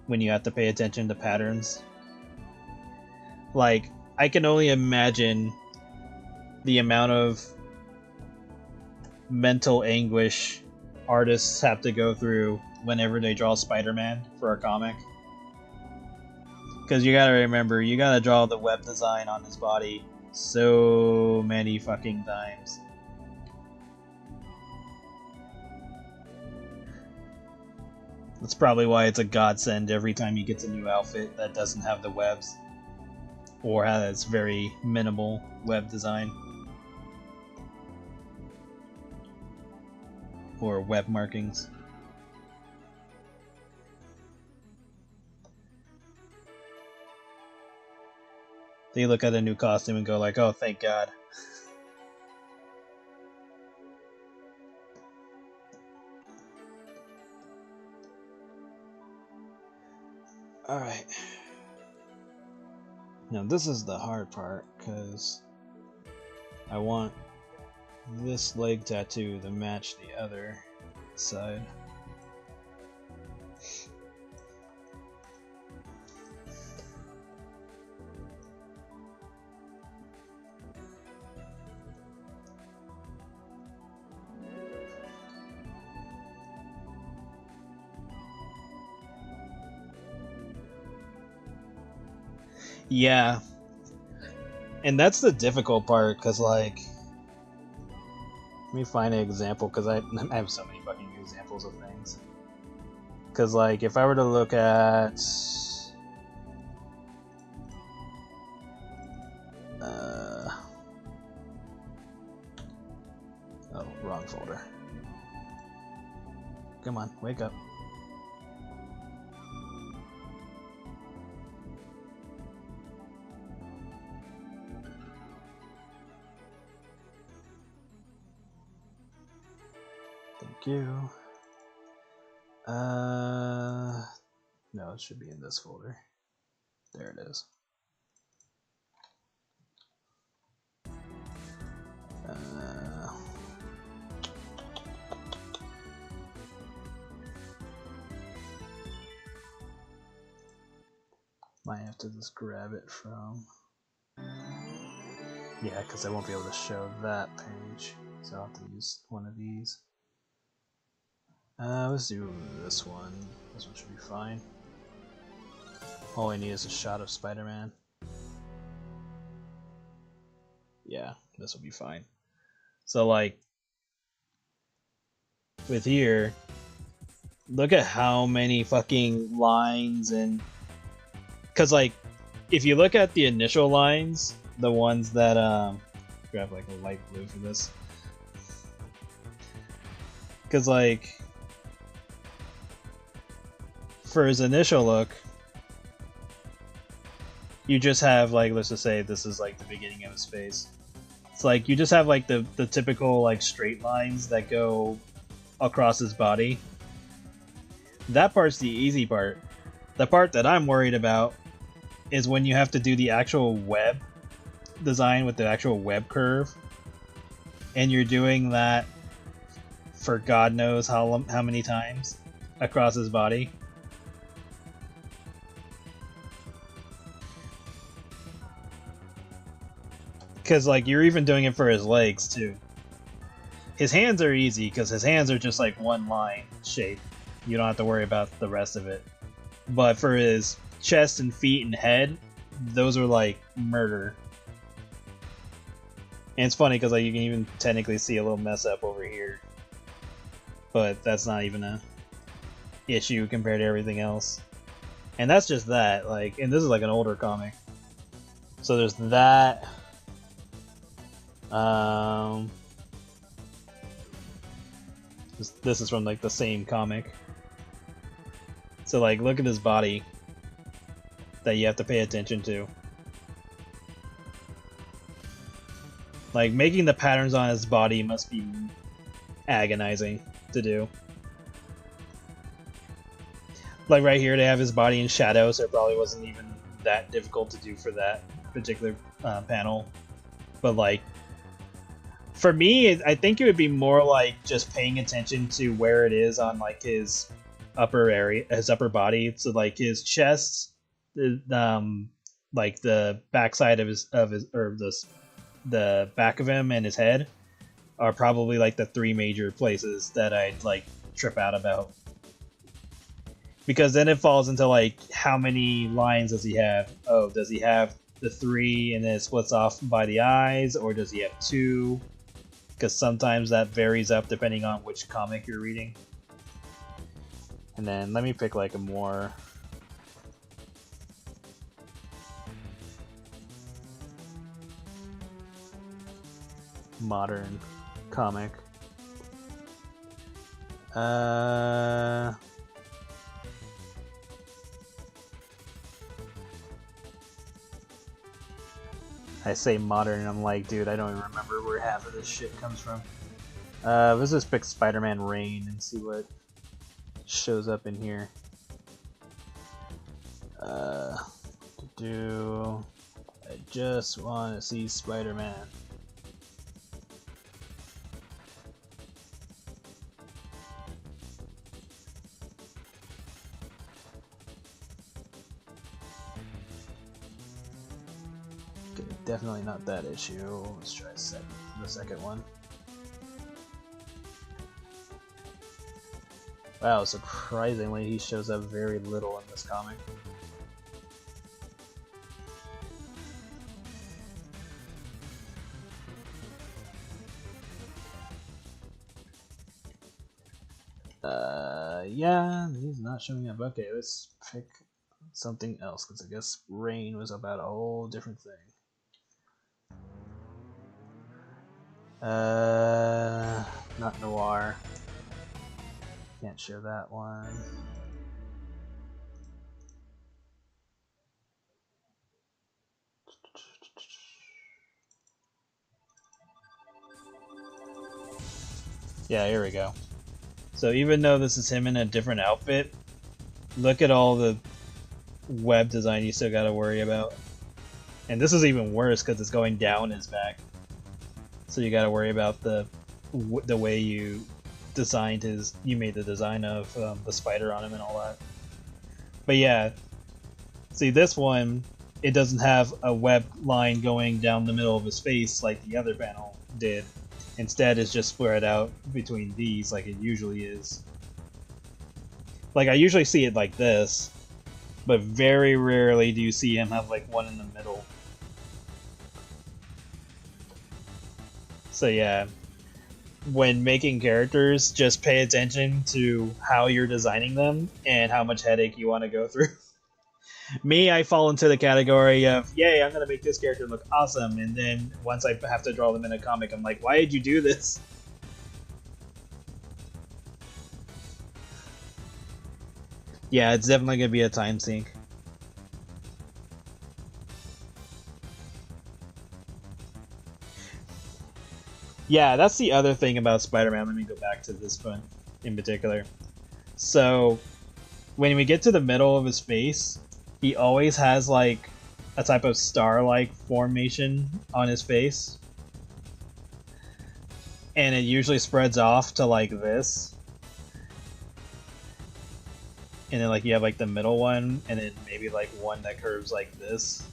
when you have to pay attention to patterns. Like, I can only imagine the amount of mental anguish artists have to go through whenever they draw Spider-Man for a comic. Because you gotta remember, you gotta draw the web design on his body so many fucking times. That's probably why it's a godsend every time he gets a new outfit that doesn't have the webs. Or has very minimal web design. Or web markings. They look at a new costume and go like, oh, thank God. Alright. Now this is the hard part, because I want this leg tattoo to match the other side. Yeah, and that's the difficult part, because, like, let me find an example, because I have so many fucking examples of things. Because, like, if I were to look at... oh, wrong folder. Come on, wake up. Thank you. No, it should be in this folder. There it is. Might have to just grab it from... yeah, because I won't be able to show that page, so I'll have to use one of these. Let's do this one. This one should be fine. All I need is a shot of Spider-Man. Yeah, this will be fine. So, like, with here, look at how many fucking lines and... because, like, if you look at the initial lines, the ones that, grab, like, a light blue for this. Because, like, for his initial look, you just have, like, let's just say this is, like, the beginning of his face. It's like, you just have, like, the typical, like, straight lines that go across his body. That part's the easy part. The part that I'm worried about is when you have to do the actual web design with the actual web curve, and you're doing that for God knows how many times across his body. Because, like, you're even doing it for his legs, too. His hands are easy, because his hands are just, like, one line shape. You don't have to worry about the rest of it. But for his chest and feet and head, those are, like, murder. And it's funny, because, like, you can even technically see a little mess up over here. But that's not even a issue compared to everything else. And that's just that, like, and this is, like, an older comic. So there's that. This is from, like, the same comic. So, like, look at his body that you have to pay attention to. Like, making the patterns on his body must be agonizing to do. Like, right here, they have his body in shadow, so it probably wasn't even that difficult to do for that particular panel. But, like, for me, I think it would be more like just paying attention to where it is on, like, his upper area, his upper body. So, like, his chest, like the backside of his or the back of him and his head are probably, like, the three major places that I'd, like, trip out about. Because then it falls into, like, how many lines does he have? Oh, does he have the 3 and then it splits off by the eyes, or does he have 2? Because sometimes that varies up depending on which comic you're reading. And then let me pick, like, a more modern comic. I say modern and I'm like, dude, I don't even remember where half of this shit comes from. Let's just pick Spider-Man Reign and see what shows up in here. I just want to see Spider-Man. Okay, definitely not that issue. Let's try the second one. Wow, surprisingly, he shows up very little in this comic. Yeah, he's not showing up. Okay, let's pick something else, because I guess Reign was about a whole different thing. Not Noir. Can't show that one. Yeah, here we go. So even though this is him in a different outfit, look at all the web design you still gotta worry about. And this is even worse because it's going down his back. So you gotta worry about the way you designed you made the design of the spider on him and all that. But yeah, see this one, it doesn't have a web line going down the middle of his face like the other panel did. Instead, it's just spread out between these like it usually is. Like, I usually see it like this, but very rarely do you see him have, like, one in the middle. So yeah, when making characters, just pay attention to how you're designing them and how much headache you want to go through. Me, I fall into the category of, yay, I'm going to make this character look awesome, and then once I have to draw them in a comic, I'm like, why did you do this? Yeah, it's definitely going to be a time sink. Yeah, that's the other thing about Spider-Man. Let me go back to this one in particular. So, when we get to the middle of his face, he always has, like, a type of star-like formation on his face. And it usually spreads off to, like, this. And then, like, you have, like, the middle one, and then maybe, like, one that curves like this.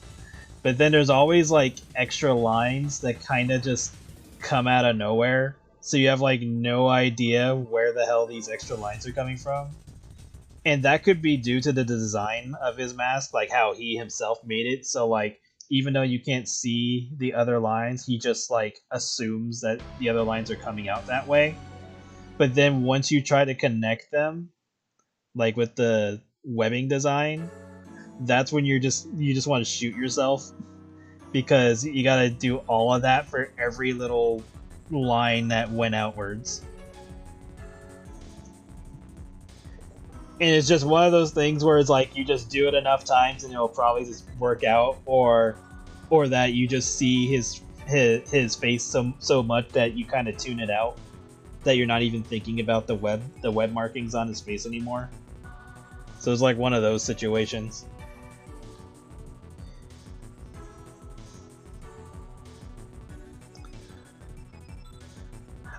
but then there's always like extra lines that kind of just come out of nowhere, so you have like no idea where the hell these extra lines are coming from. And that could be due to the design of his mask, like how he himself made it. So like even though you can't see the other lines, he just like assumes that the other lines are coming out that way. But then once you try to connect them, like with the webbing design, that's when you just want to shoot yourself, because you got to do all of that for every little line that went outwards. And it's just one of those things where it's like you just do it enough times and it'll probably just work out, or that you just see his face so much that you kind of tune it out, that you're not even thinking about the web markings on his face anymore. So it's like one of those situations.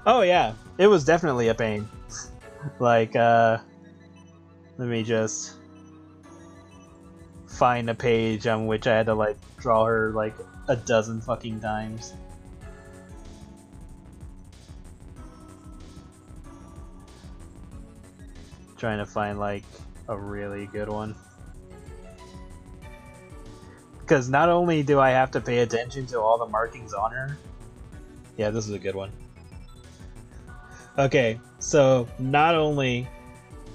Oh yeah, it was definitely a pain. Like, let me just find a page on which I had to like draw her like a dozen fucking times. Trying to find like a really good one. Because not only do I have to pay attention to all the markings on her. Yeah, this is a good one. Okay, so not only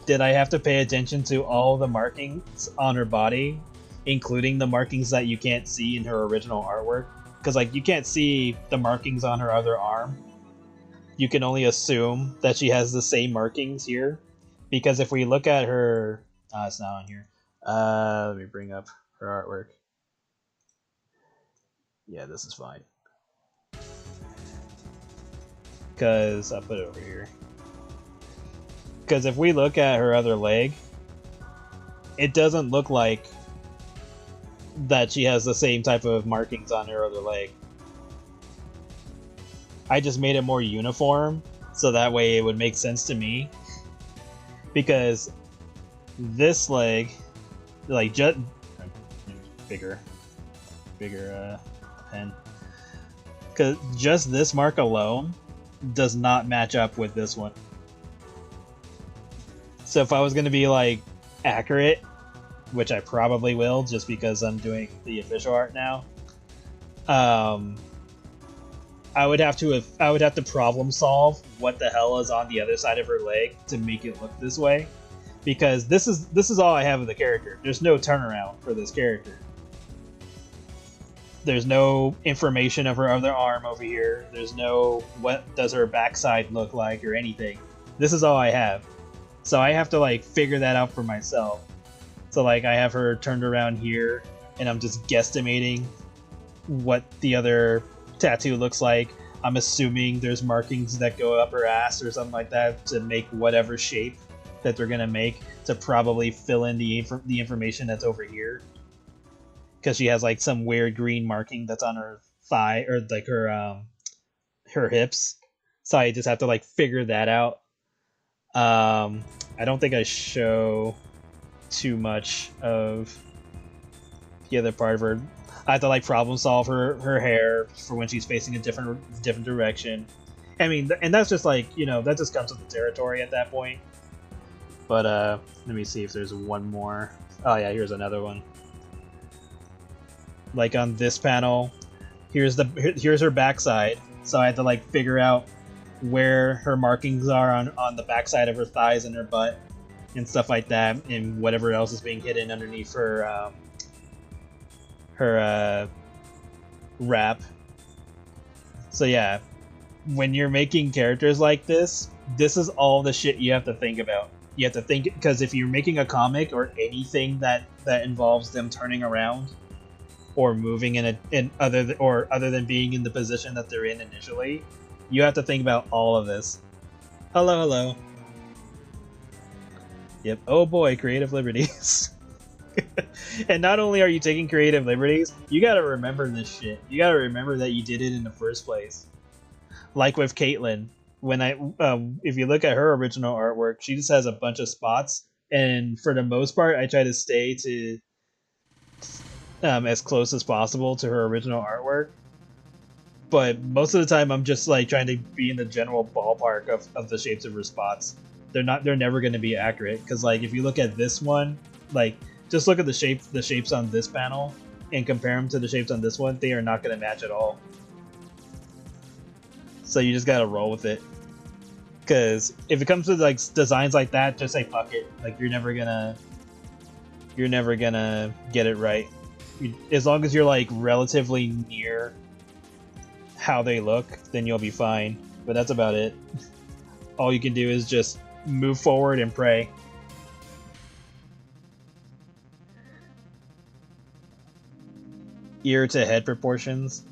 did I have to pay attention to all the markings on her body, including the markings that you can't see in her original artwork, because like you can't see the markings on her other arm. You can only assume that she has the same markings here, because if we look at her, it's not on here. Let me bring up her artwork. Yeah, this is fine. Because I'll put it over here. Because if we look at her other leg, it doesn't look like that she has the same type of markings on her other leg. I just made it more uniform, so that way it would make sense to me. Because this leg, like, just bigger pen. Because just this mark alone does not match up with this one. So if I was going to be like accurate, which I probably will just because I'm doing the official art now, I would have to problem solve what the hell is on the other side of her leg to make it look this way, because this is all I have of the character. There's no turnaround for this character. There's no information of her other arm over here. There's no what does her backside look like or anything. This is all I have. So I have to like figure that out for myself. So like I have her turned around here and I'm just guesstimating what the other tattoo looks like. I'm assuming there's markings that go up her ass or something like that to make whatever shape that they're gonna make to probably fill in the information that's over here. Because she has like some weird green marking that's on her thigh or like her hips. So I just have to like figure that out. I don't think I show too much of the other part of her. I have to like problem solve her hair for when she's facing a different direction. I mean, and that's just like, you know, that just comes with the territory at that point. But let me see if there's one more. Oh yeah, here's another one. Like on this panel, here's her backside. So I had to like figure out where her markings are on the backside of her thighs and her butt and stuff like that, and whatever else is being hidden underneath her wrap. So yeah, when you're making characters like this is all the shit you have to think about. You have to think, because if you're making a comic or anything that involves them turning around or moving other than being in the position that they're in initially, you have to think about all of this. Hello. Yep. Oh boy, creative liberties. And not only are you taking creative liberties, you gotta remember this shit. You gotta remember that you did it in the first place. Like with Caitlyn, when if you look at her original artwork, she just has a bunch of spots, and for the most part, I try to stay to as close as possible to her original artwork. But most of the time, I'm just like trying to be in the general ballpark of the shapes of her spots. They're never going to be accurate, because like if you look at this one, like just look at the shapes on this panel and compare them to the shapes on this one, they are not going to match at all. So you just gotta roll with it. Because if it comes to like designs like that, just say fuck it. Like you're never gonna get it right. As long as you're like relatively near how they look, then you'll be fine. But that's about it. All you can do is just move forward and pray. Ear to head proportions.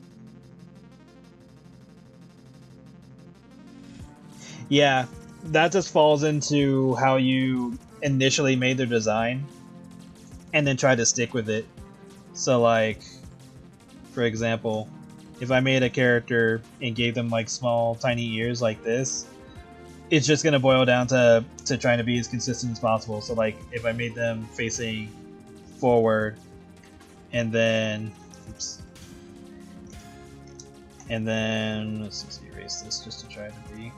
Yeah, that just falls into how you initially made their design and then try to stick with it. So like, for example, if I made a character and gave them like small tiny ears like this, it's just going to boil down to trying to be as consistent as possible. So like if I made them facing forward and then let's just erase this just to try to be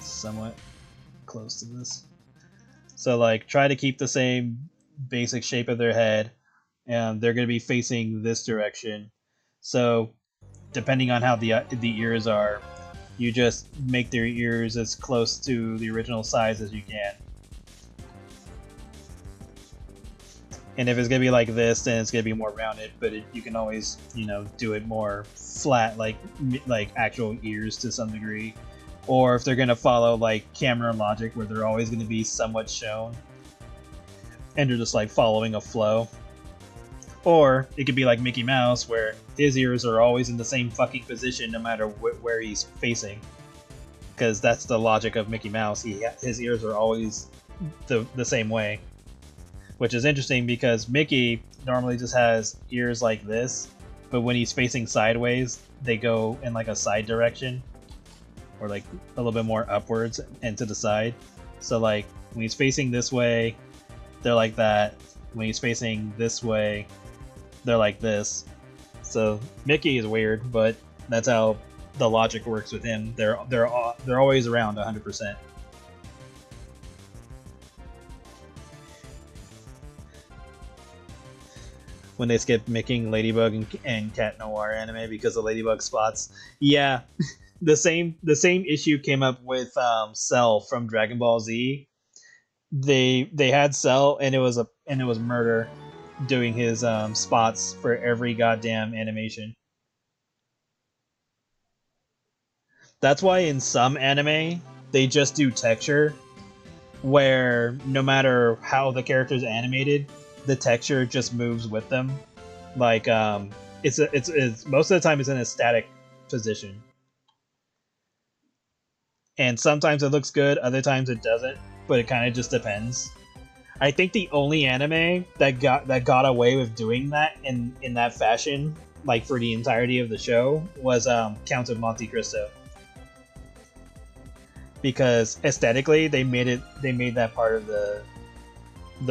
somewhat close to this. So like try to keep the same basic shape of their head, and they're going to be facing this direction. So depending on how the ears are, you just make their ears as close to the original size as you can. And if it's going to be like this, then it's going to be more rounded, but you can always, do it more flat, like actual ears to some degree. Or if they're going to follow like camera logic where they're always going to be somewhat shown and you're just like following a flow. Or it could be like Mickey Mouse where his ears are always in the same fucking position no matter where he's facing. Because that's the logic of Mickey Mouse. His ears are always the same way. Which is interesting because Mickey normally just has ears like this, but when he's facing sideways, they go in like a side direction. Or like a little bit more upwards and to the side. So like when he's facing this way, they're like that. When he's facing this way, they're like this. So Mickey is weird, but that's how the logic works with him. They're always around 100%. When they skip making Ladybug and Cat Noir anime because of Ladybug spots, yeah. The same issue came up with Cell from Dragon Ball Z. They had Cell and it was murder doing his spots for every goddamn animation. That's why in some anime they just do texture, where no matter how the character's animated, the texture just moves with them. Like it's most of the time it's in a static position. And sometimes it looks good, other times it doesn't, but it kind of just depends. I think the only anime that got away with doing that in that fashion, like for the entirety of the show, was Count of Monte Cristo. Because aesthetically, they made that part of the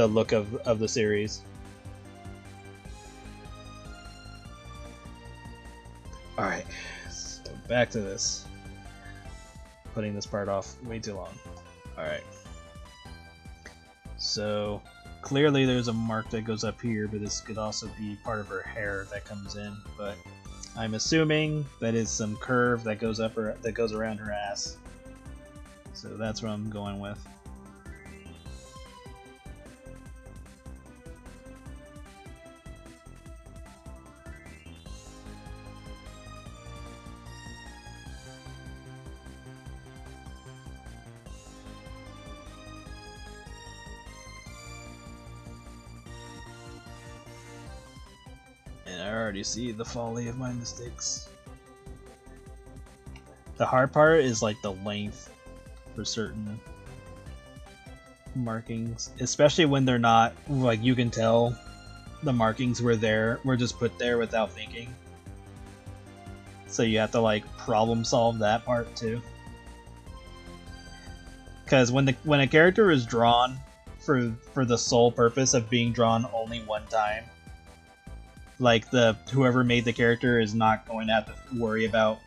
look of the series. All right, so back to this. Putting this part off way too long. Alright. So, clearly there's a mark that goes up here, but this could also be part of her hair that comes in, but I'm assuming that is some curve that goes up or that goes around her ass. So that's what I'm going with. I already see the folly of my mistakes. The hard part is like the length for certain markings, especially when they're not like you can tell the markings were just put there without thinking. So you have to like problem solve that part too. Because when a character is drawn for the sole purpose of being drawn only one time, Like whoever made the character is not going to have to worry about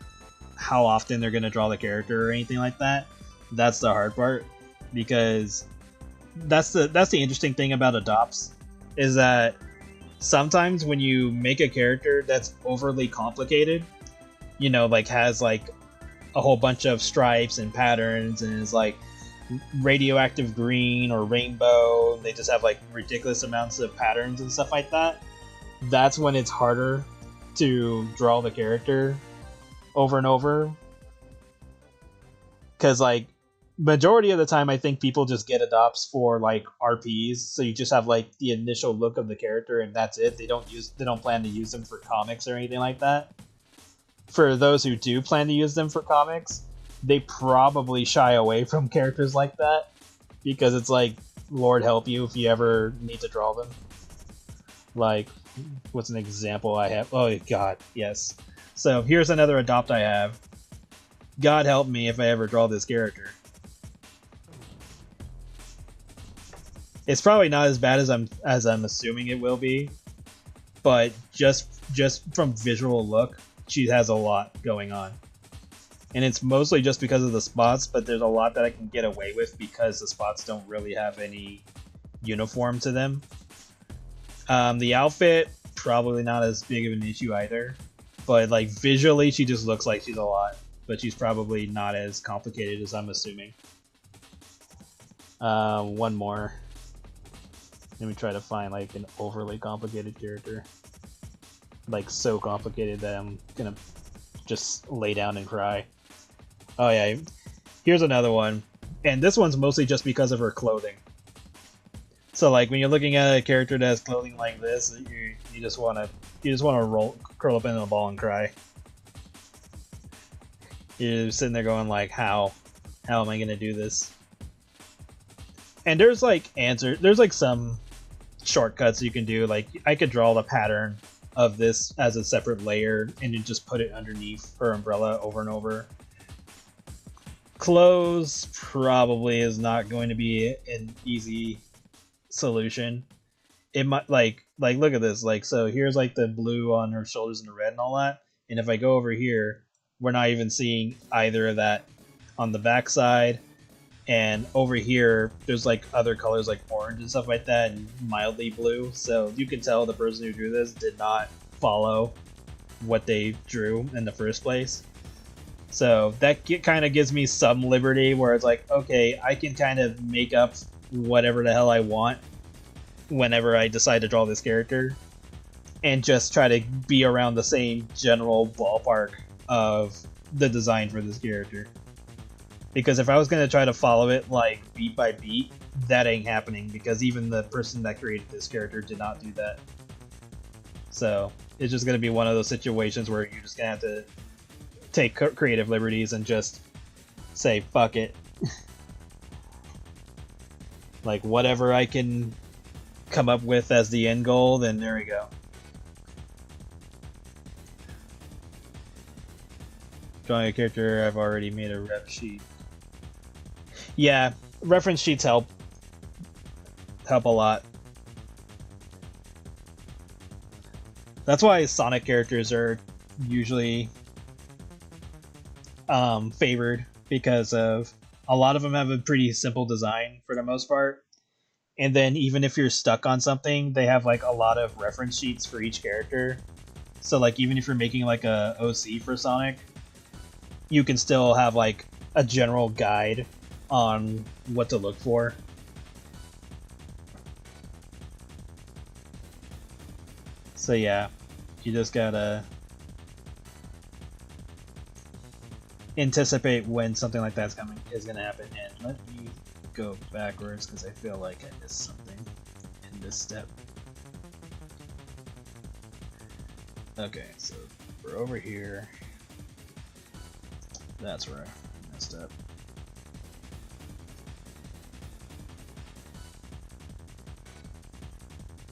how often they're going to draw the character or anything like that. That's the hard part, because that's the interesting thing about adopts, is that sometimes when you make a character that's overly complicated, you know, like has like a whole bunch of stripes and patterns and is like radioactive green or rainbow, they just have like ridiculous amounts of patterns and stuff like that, that's when it's harder to draw the character over and over. Because like majority of the time I think people just get adopts for like RPs, so you just have like the initial look of the character and that's it. They don't plan to use them for comics or anything like that. For those who do plan to use them for comics, they probably shy away from characters like that, because it's like, Lord help you if you ever need to draw them. Like, what's an example I have? Oh god, yes. So here's another adopt I have. God help me if I ever draw this character. It's probably not as bad as I'm assuming it will be, but just from visual look, she has a lot going on. And it's mostly just because of the spots, but there's a lot that I can get away with because the spots don't really have any uniform to them. The outfit, probably not as big of an issue either, but like visually she just looks like she's a lot, but she's probably not as complicated as I'm assuming. One more. Let me try to find like an overly complicated character. Like so complicated that I'm gonna just lay down and cry. Oh yeah, here's another one. And this one's mostly just because of her clothing. So like when you're looking at a character that has clothing like this, you just wanna curl up in a ball and cry. You're sitting there going like, how am I gonna do this? And there's like some shortcuts you can do. Like I could draw the pattern of this as a separate layer and then just put it underneath her umbrella over and over. Clothes probably is not going to be an easy solution. It might like look at this. Like, so here's like the blue on her shoulders and the red and all that. And if I go over here, we're not even seeing either of that on the back side. And over here, there's like other colors like orange and stuff like that, and mildly blue. So you can tell the person who drew this did not follow what they drew in the first place. So that kind of gives me some liberty where it's like, okay, I can kind of make up whatever the hell I want whenever I decide to draw this character, and just try to be around the same general ballpark of the design for this character. Because if I was going to try to follow it like beat by beat, that ain't happening, because even the person that created this character did not do that. So it's just going to be one of those situations where you're just going to have to take creative liberties and just say, fuck it. Like, whatever I can come up with as the end goal, then there we go. Drawing a character, I've already made a rep sheet. Yeah, reference sheets help a lot. That's why Sonic characters are usually favored, because of a lot of them have a pretty simple design for the most part. And then even if you're stuck on something, they have like a lot of reference sheets for each character. So like even if you're making like a OC for Sonic, you can still have like a general guide on what to look for. So yeah, you just gotta anticipate when something like that's is gonna happen. And let me go backwards because I feel like I missed something in this step. Okay, so we're over here. That's where I messed up.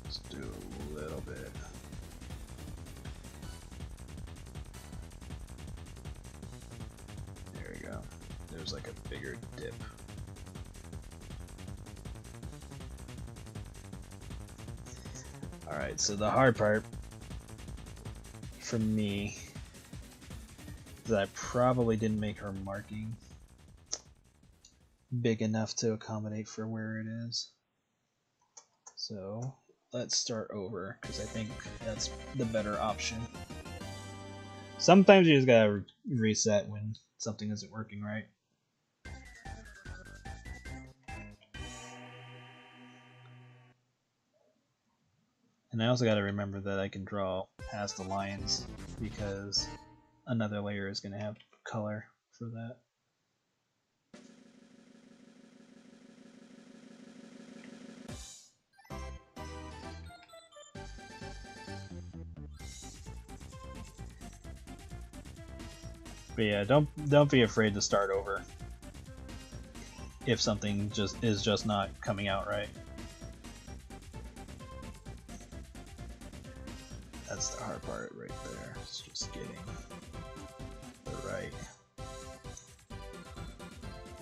Let's do a little bit. There we go. There's like a bigger dip. Alright, so the hard part for me is that I probably didn't make her marking big enough to accommodate for where it is. So let's start over, because I think that's the better option. Sometimes you just gotta reset when something isn't working right. And I also gotta remember that I can draw past the lines, because another layer is gonna have color for that. But yeah, don't be afraid to start over if something is just not coming out right. That's the hard part right there. It's just getting the right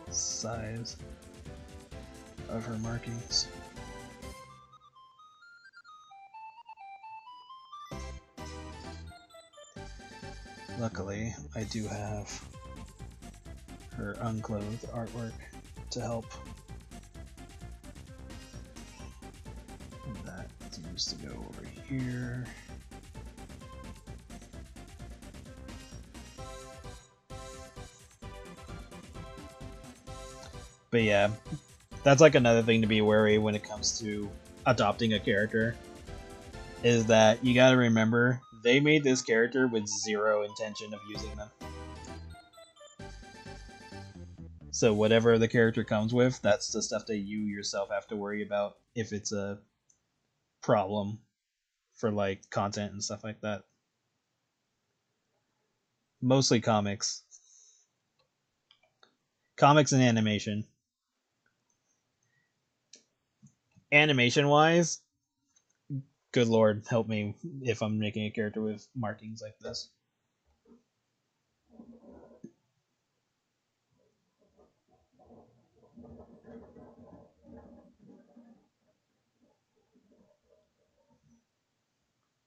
size of her markings. Luckily, I do have her unclothed artwork to help. And that seems to go over here. But yeah, that's like another thing to be wary when it comes to adopting a character, is that you gotta remember they made this character with zero intention of using them. So whatever the character comes with, that's the stuff that you yourself have to worry about if it's a problem for like content and stuff like that. Mostly comics. Comics and animation. Animation wise, good lord, help me if I'm making a character with markings like this.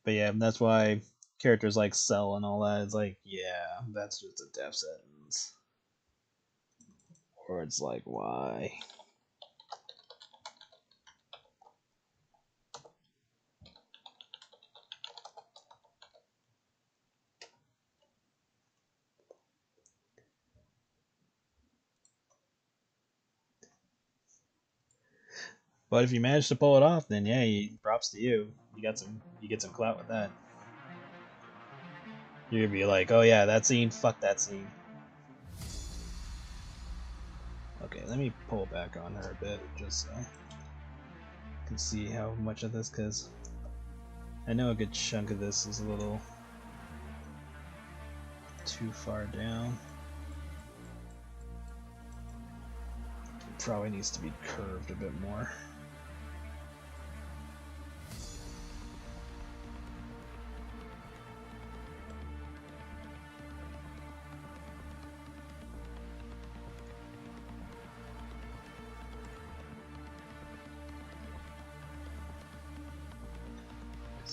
But yeah, that's why characters like Cell and all that, it's like, yeah, that's just a death sentence. Or it's like, why? But if you manage to pull it off, then yeah, props to you. You get some clout with that. You're gonna be like, oh yeah, that scene, fuck that scene. Okay, let me pull back on her a bit, just so I can see how much of this, because I know a good chunk of this is a little too far down. It probably needs to be curved a bit more.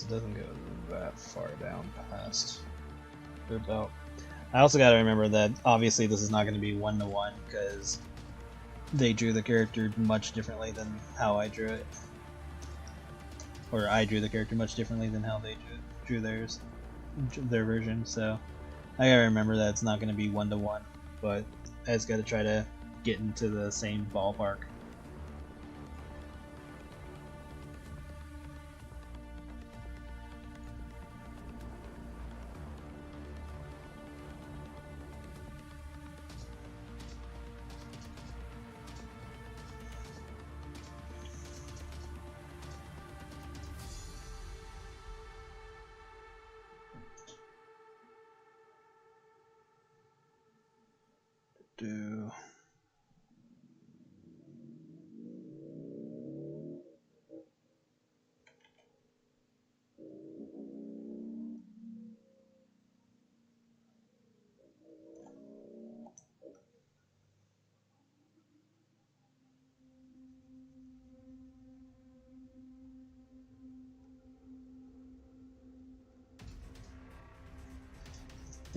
It doesn't go that far down past their belt. I also gotta remember that obviously this is not going to be one-to-one, because they drew the character much differently than how I drew it. Or I drew the character much differently than how they drew their version, so I gotta remember that it's not going to be one-to-one, but I just gotta try to get into the same ballpark. Do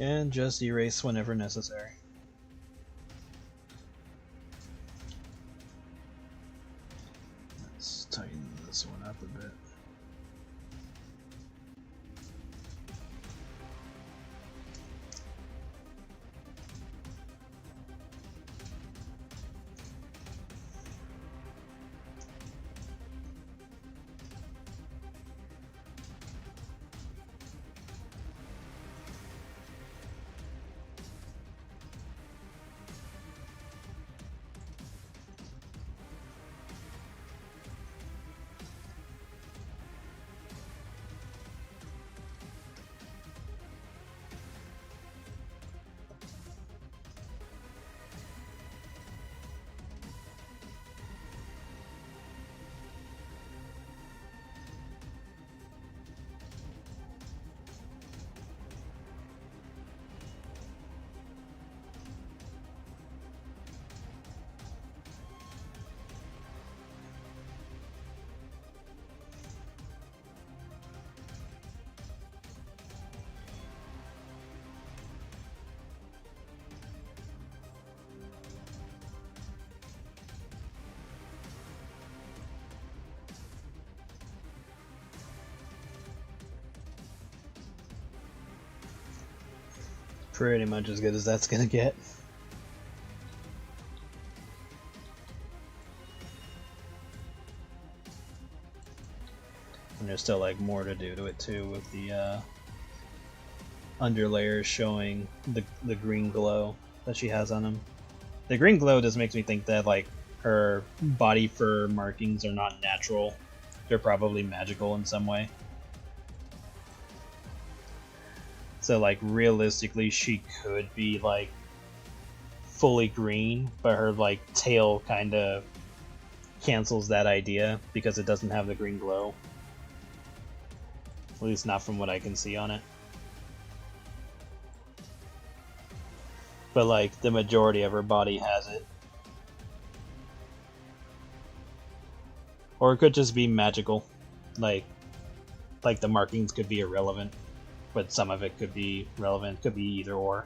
And just erase whenever necessary. Let's tighten this one up a bit. Pretty much as good as that's gonna get. And there's still like more to do to it too, with the underlayers showing the green glow that she has on them. The green glow just makes me think that like her body fur markings are not natural. They're probably magical in some way. So like realistically she could be like fully green, but her like tail kind of cancels that idea because it doesn't have the green glow. At least not from what I can see on it. But like the majority of her body has it. Or it could just be magical. Like the markings could be irrelevant, but some of it could be relevant. Could be either or.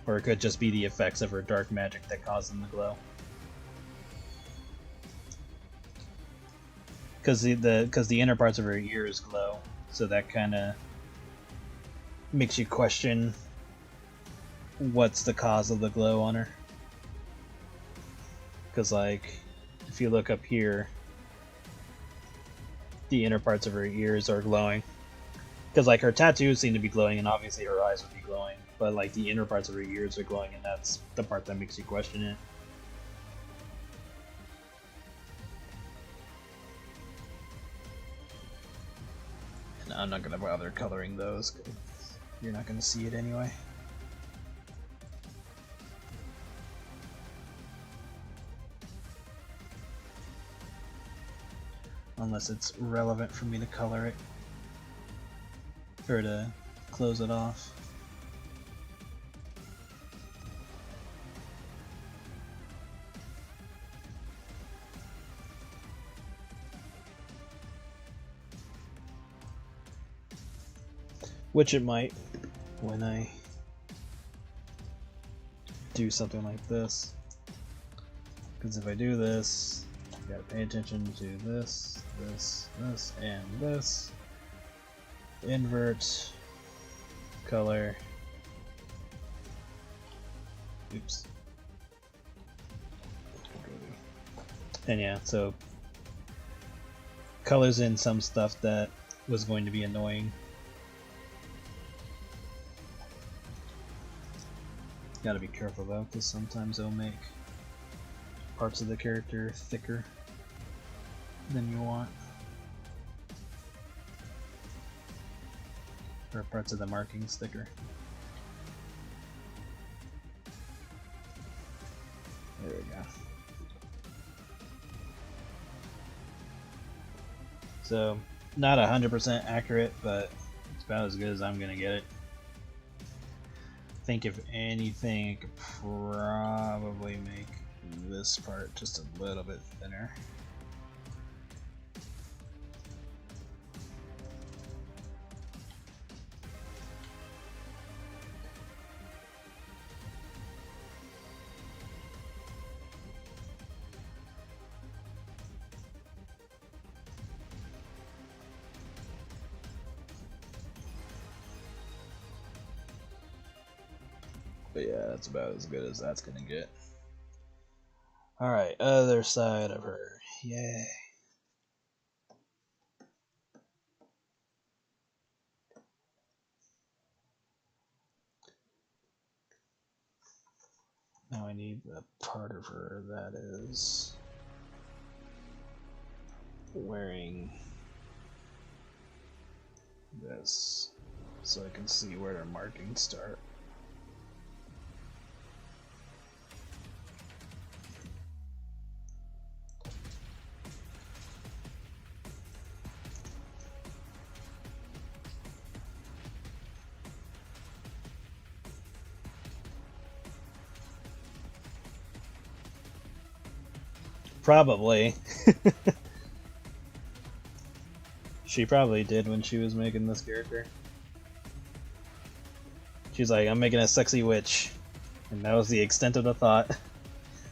Or it could just be the effects of her dark magic that cause them to glow. Because the inner parts of her ears glow, so that kind of makes you question what's the cause of the glow on her. Because like, if you look up here, the inner parts of her ears are glowing. Because like her tattoos seem to be glowing, and obviously her eyes would be glowing, but like the inner parts of her ears are glowing, and that's the part that makes you question it. And I'm not gonna bother coloring those, 'cause you're not gonna see it anyway. Unless it's relevant for me to color it. Or to close it off. Which it might when I do something like this. Because if I do this, you gotta pay attention to this, this, this, and this. Invert, color, oops, and yeah, so colors in some stuff that was going to be annoying. Gotta be careful though, because sometimes they'll make parts of the character thicker than you want. Or parts of the markings thicker. There we go. So, not 100% accurate, but it's about as good as I'm gonna get it. I think if anything, I could probably make this part just a little bit thinner. But yeah, that's about as good as that's gonna get. Alright, other side of her. Yay. Now I need the part of her that is wearing this, so I can see where their markings start. Probably. She probably did when she was making this character. She's like, I'm making a sexy witch. And that was the extent of the thought.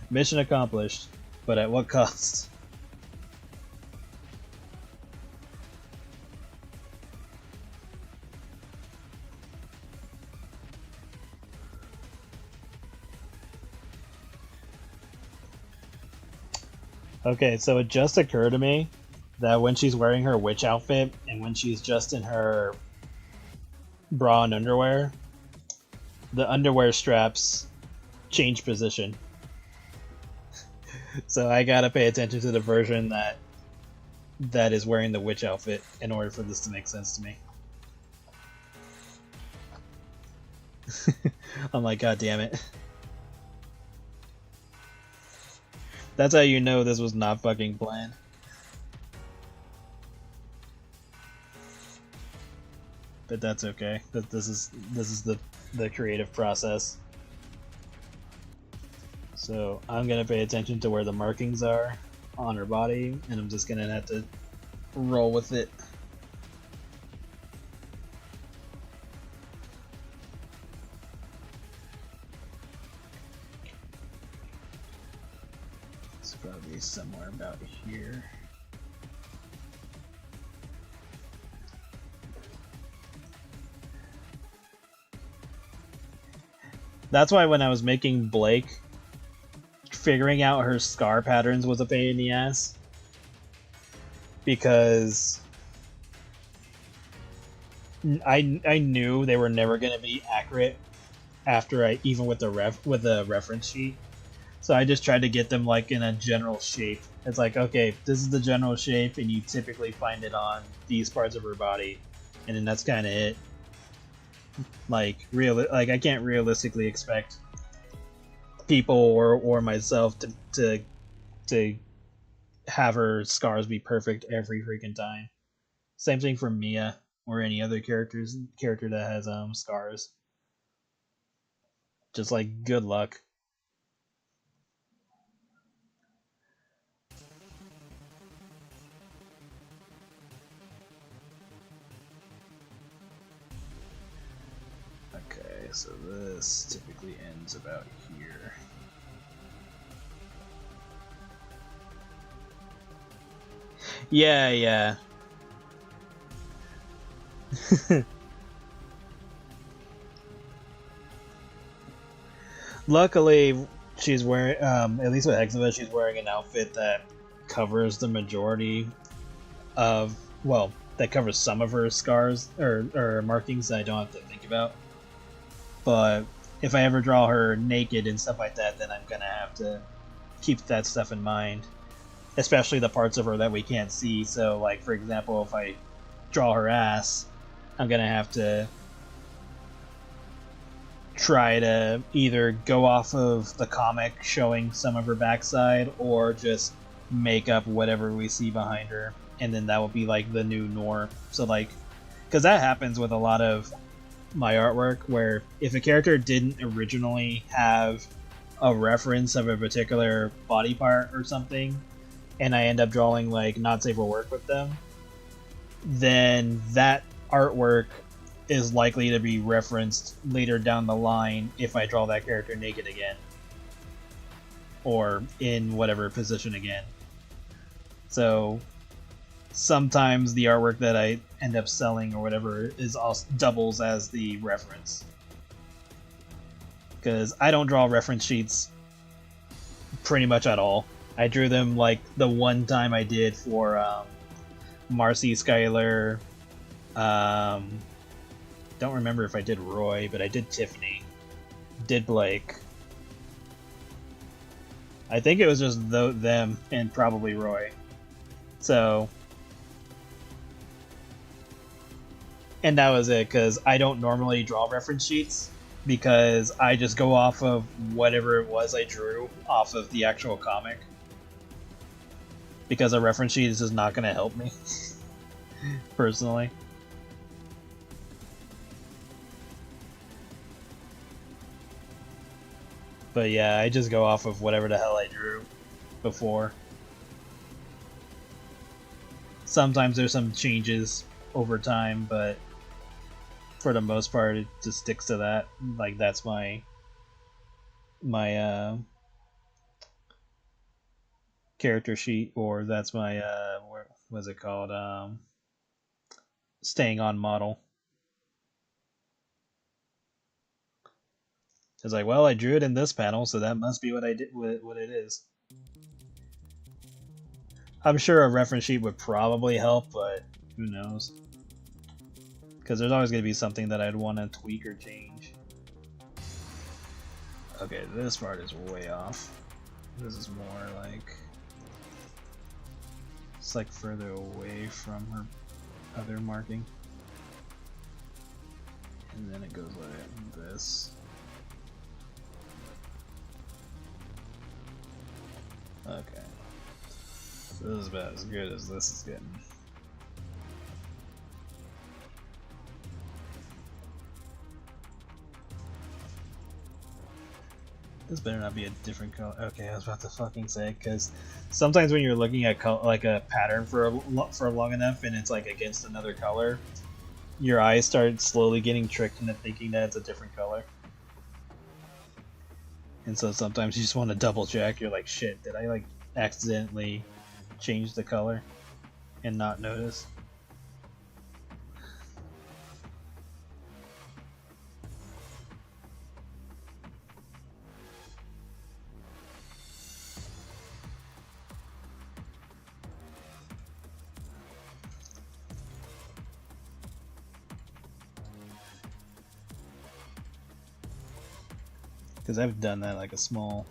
Mission accomplished, but at what cost? Okay, so it just occurred to me that when she's wearing her witch outfit and when she's just in her bra and underwear, the underwear straps change position. So I gotta pay attention to the version that is wearing the witch outfit in order for this to make sense to me. I'm like, god damn it. That's how you know this was not fucking planned. But that's okay. This is the creative process. So I'm gonna pay attention to where the markings are on her body, and I'm just gonna have to roll with it. It's probably somewhere about here. That's why when I was making Blake, figuring out her scar patterns was a pain in the ass. Because I knew they were never going to be accurate after even with the reference sheet. So I just tried to get them like in a general shape. It's like, okay, this is the general shape, and you typically find it on these parts of her body, and then that's kind of it. Like I can't realistically expect people or myself to have her scars be perfect every freaking time. Same thing for Mia or any other character that has scars. Just like good luck. Okay, so this typically ends about here. Yeah. Luckily, she's wearing, at least with Hexava, she's wearing an outfit that covers the majority of, well, that covers some of her scars or markings that I don't have to think about. But if I ever draw her naked and stuff like that, then I'm gonna have to keep that stuff in mind. Especially the parts of her that we can't see. So, like, for example, if I draw her ass, I'm gonna have to try to either go off of the comic showing some of her backside or just make up whatever we see behind her, and then that will be like the new norm. So like, because that happens with a lot of my artwork, where if a character didn't originally have a reference of a particular body part or something, and I end up drawing like not safe for work with them, then that artwork is likely to be referenced later down the line if I draw that character naked again. Or in whatever position again. So sometimes the artwork that I end up selling or whatever is also doubles as the reference. because I don't draw reference sheets pretty much at all. I drew them like the one time I did for Marcy, Skylar. Don't remember if I did Roy, but I did Tiffany. Did Blake. I think it was just them and probably Roy. So, and that was it, because I don't normally draw reference sheets, because I just go off of whatever it was I drew off of the actual comic. Because a reference sheet is just not going to help me, personally. But yeah, I just go off of whatever the hell I drew before. Sometimes there's some changes over time, but for the most part it just sticks to that. Like, that's my character sheet, or that's my what's it called, staying on model. It's like, well, I drew it in this panel, so that must be what I did, what it is. I'm sure a reference sheet would probably help, but who knows? Because there's always going to be something that I'd want to tweak or change. Okay, this part is way off. This is more like... it's like further away from her other marking. And then it goes like this. Okay. So this is about as good as this is getting. This better not be a different color. Okay, I was about to fucking say, because sometimes when you're looking at like a pattern for long enough and it's like against another color, your eyes start slowly getting tricked into thinking that it's a different color. And so sometimes you just want to double check. You're like, shit, did I like accidentally change the color and not notice? Because I've done that like a small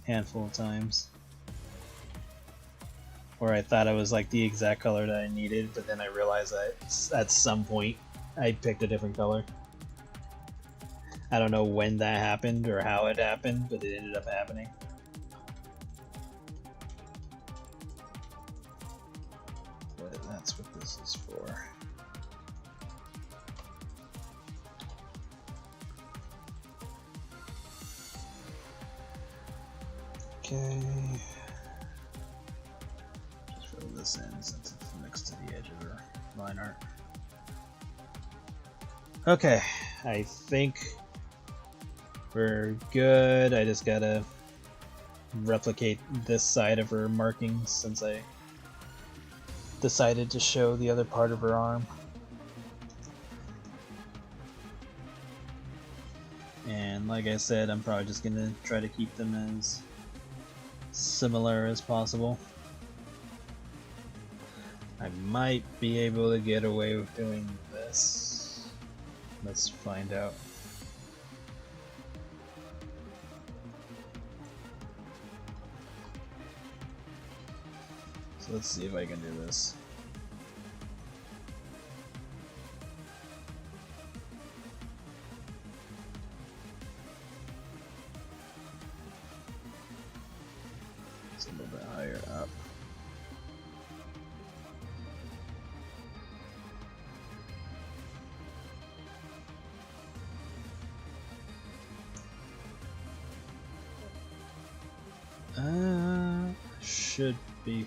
handful of times. Where I thought it was like the exact color that I needed, but then I realized that at some point I picked a different color. I don't know when that happened or how it happened, but it ended up happening. But that's what this is for. Okay. Just fill this in since it's next to the edge of the line art. Okay, I think we're good. I just gotta replicate this side of her markings since I decided to show the other part of her arm. And like I said, I'm probably just gonna try to keep them as similar as possible. I might be able to get away with doing this. Let's find out. So let's see if I can do this. It's a little bit higher up. Should be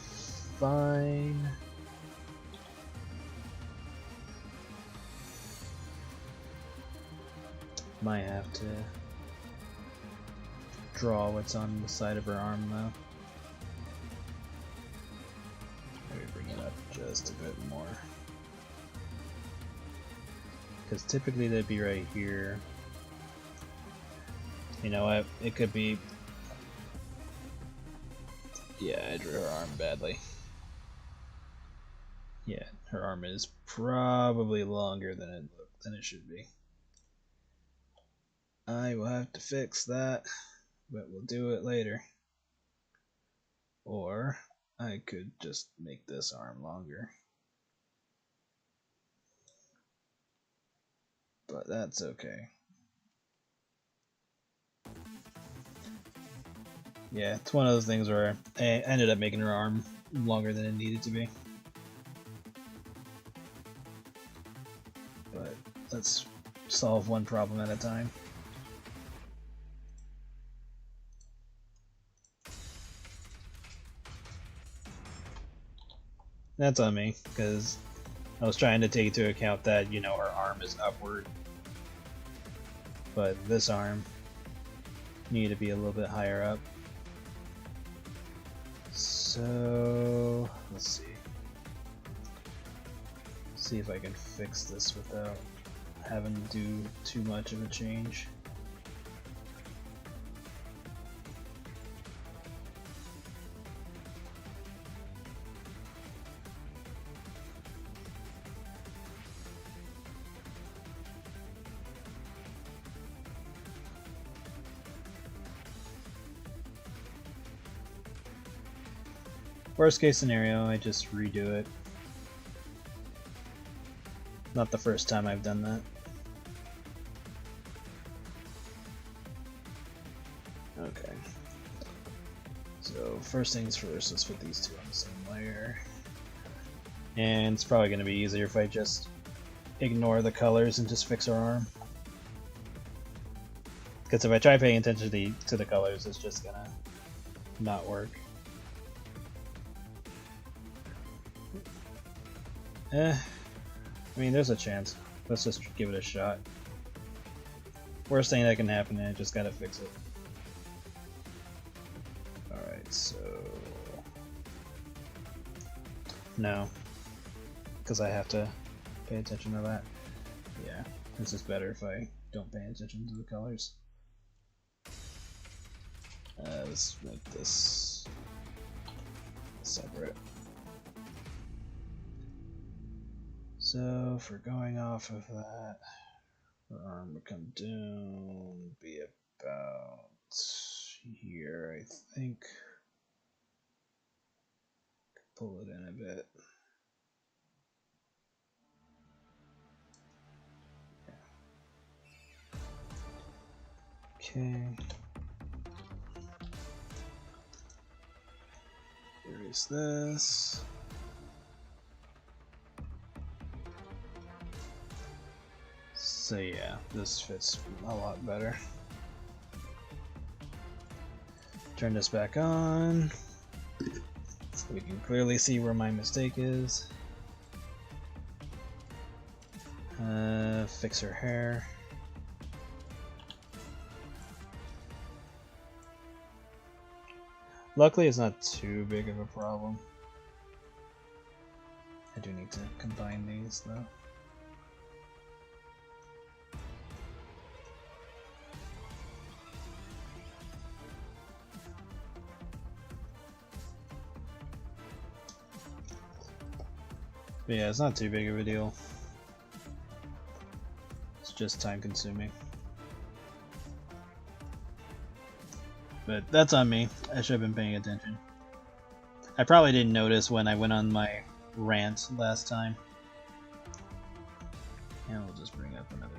fine. Might have to draw what's on the side of her arm though. Maybe bring it up just a bit more. Because typically they'd be right here. You know what? It could be... Yeah, I drew her arm badly. Yeah, her arm is probably longer than it should be. I will have to fix that, but we'll do it later. Or I could just make this arm longer. But that's okay. Yeah, it's one of those things where I ended up making her arm longer than it needed to be. But let's solve one problem at a time. That's on me, because I was trying to take into account that, you know, her arm is upward. But this arm needed to be a little bit higher up. So, let's see. See if I can fix this without having to do too much of a change. Worst case scenario, I just redo it. Not the first time I've done that. Okay. So first things first, let's put these two on the same layer. And it's probably going to be easier if I just ignore the colors and just fix our arm. Because if I try paying attention to the colors, it's just going to not work. I mean, there's a chance. Let's just give it a shot. Worst thing that can happen, I just gotta fix it. Alright, so... No. Because I have to pay attention to that. Yeah, this is better if I don't pay attention to the colors. Let's make this separate. So, if we're going off of that, our arm would come down, be about here, I think. Pull it in a bit. Okay. Erase this. So yeah, this fits a lot better. Turn this back on. We can clearly see where my mistake is. Fix her hair. Luckily, it's not too big of a problem. I do need to combine these though. But yeah, it's not too big of a deal. It's just time consuming. But that's on me. I should have been paying attention. I probably didn't notice when I went on my rant last time. And we'll just bring up another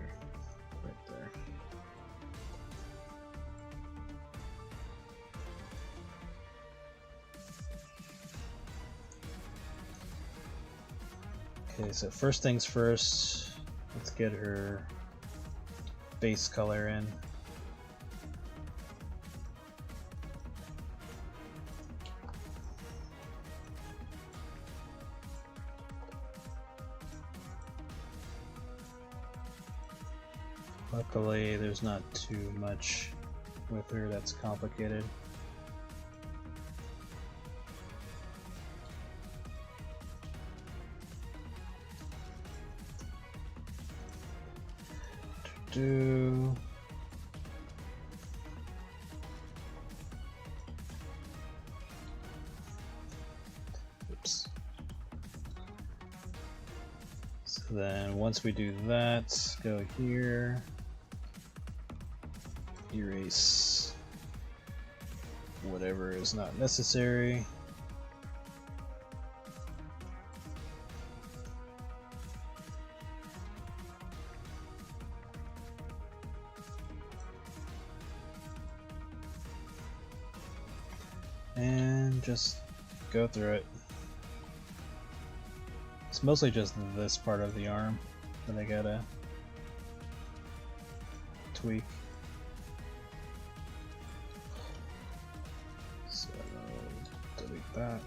right there. Okay, so first things first, let's get her base color in. Luckily, there's not too much with her that's complicated. Then once we do that, go here, erase whatever is not necessary. And just go through it. It's mostly just this part of the arm that I gotta tweak. So delete that.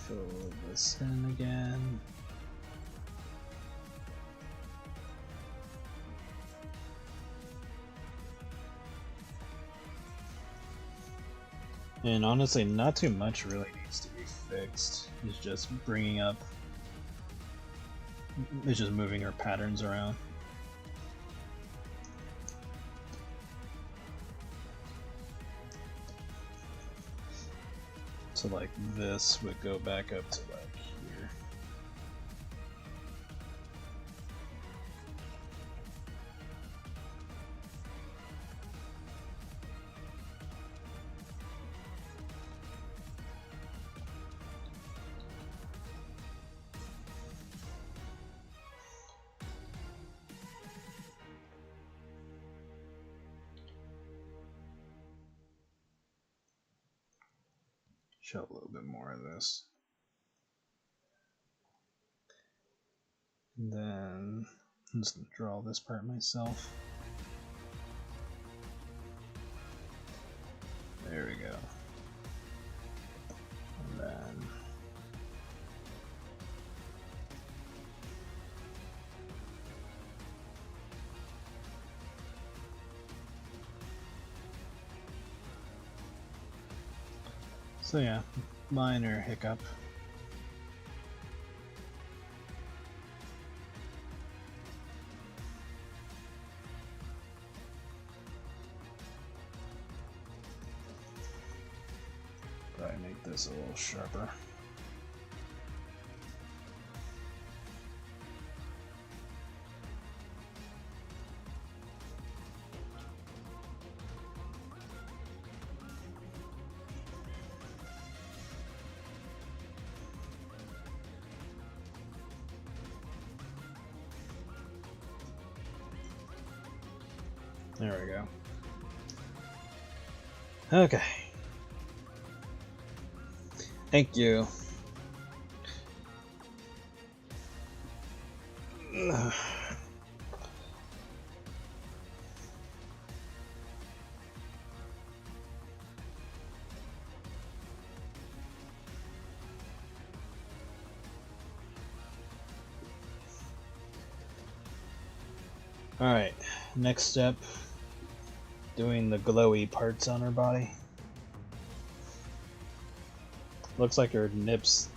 Fill this in again. And honestly, not too much really needs to be fixed. It's just bringing up, it's just moving our patterns around. So like this would go back up to like here. Show a little bit more of this. And then I'm just gonna draw this part myself. There we go. And then so yeah, minor hiccup. Probably make this a little sharper. There we go. Okay. Thank you. Alright, next step, doing the glowy parts on her body. Looks like her nips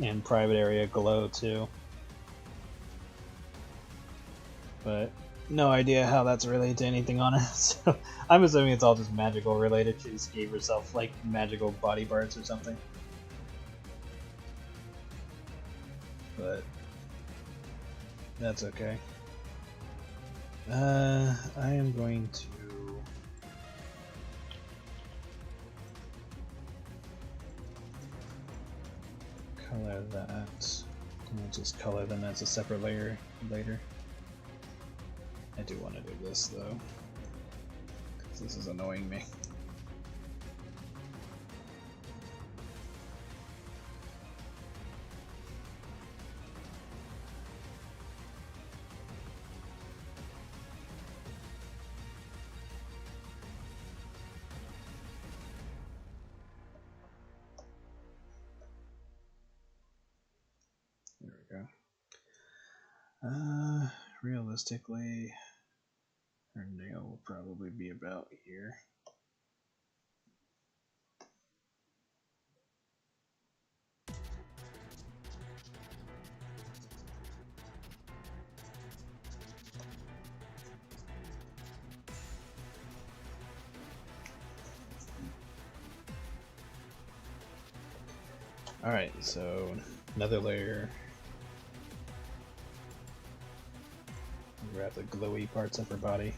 and private area glow too. But no idea how that's related to anything on it, so I'm assuming it's all just magical related. She just gave herself like magical body parts or something. But that's okay. I am going to color that. I'll just color them as a separate layer later. I do want to do this though, because this is annoying me. There we go. Realistically, Her nail will probably be about here. Alright, so another layer. Grab the glowy parts of her body.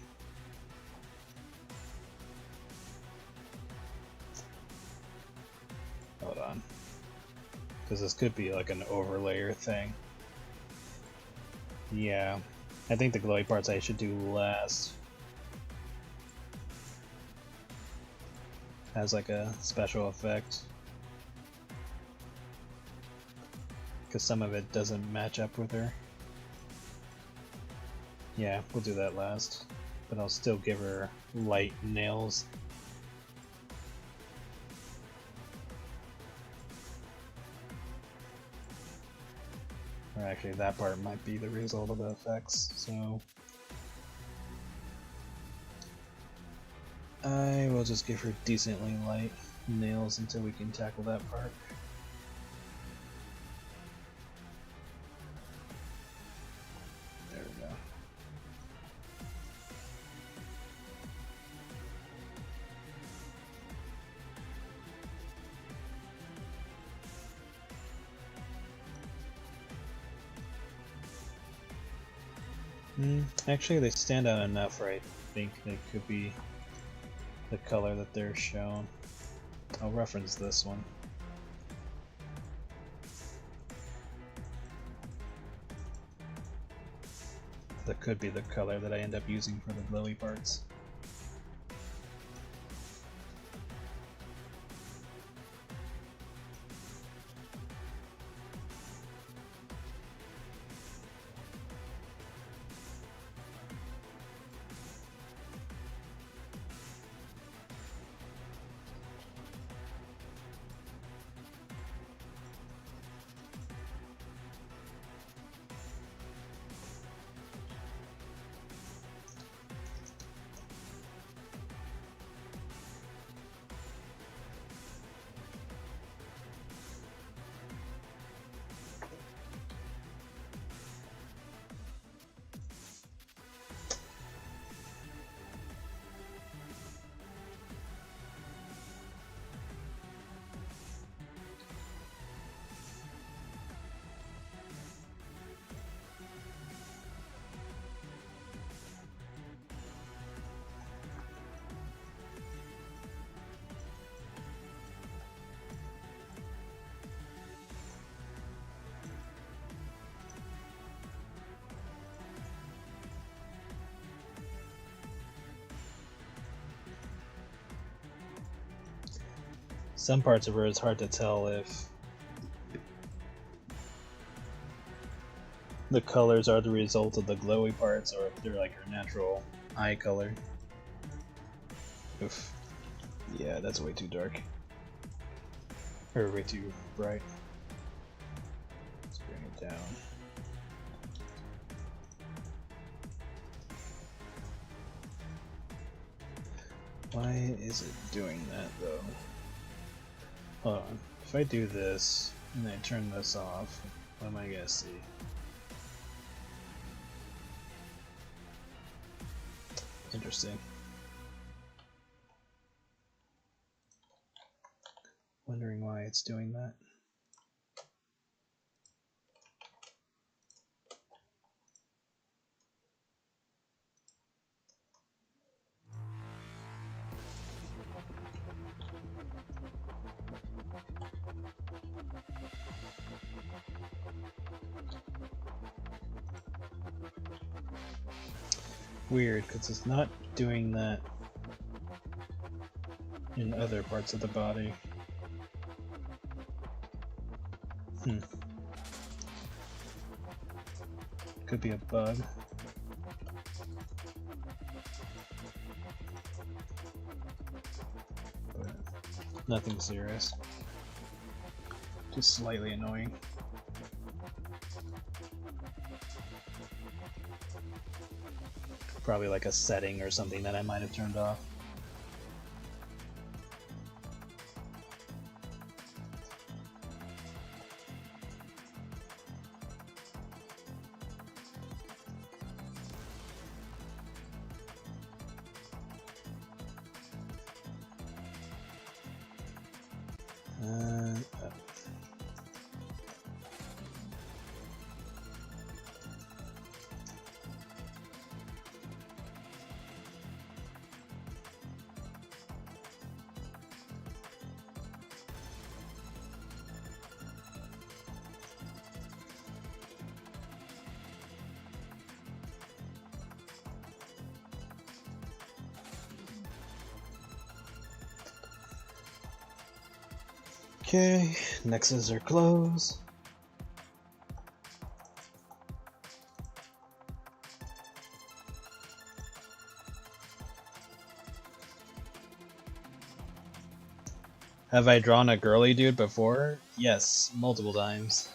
Hold on. Because this could be like an overlayer thing. Yeah, I think the glowy parts I should do last. As like a special effect. Because some of it doesn't match up with her. Yeah, we'll do that last. But I'll still give her light nails. Or actually, that part might be the result of the effects, so... I will just give her decently light nails until we can tackle that part. There we go. Actually, they stand out enough where I think they could be the color that they're shown. I'll reference this one. That could be the color that I end up using for the glowy parts. Some parts of her it's hard to tell if the colors are the result of the glowy parts or if they're like her natural eye color. Oof. Yeah, that's way too dark. Or way too bright. Let's bring it down. Why is it doing that though? Hold on. If I do this and I turn this off, what am I gonna see? Interesting. Wondering why it's doing that. Weird, because it's not doing that in other parts of the body. Could be a bug. But nothing serious. Just slightly annoying. Probably like a setting or something that I might have turned off. Okay, Nexus are closed. Have I drawn a girly dude before? Yes, multiple times.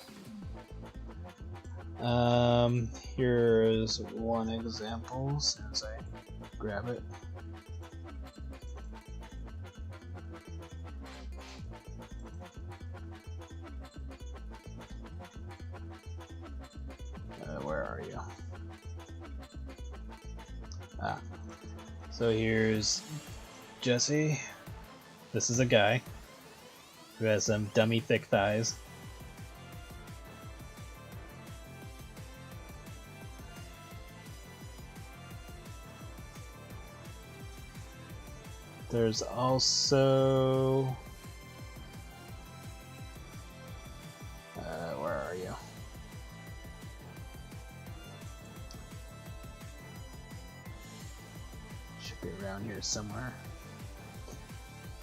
Here's one example as I grab it. Where are you? Ah. So here's Jesse. This is a guy who has some dummy thick thighs. There's also... where are you? Should be around here somewhere.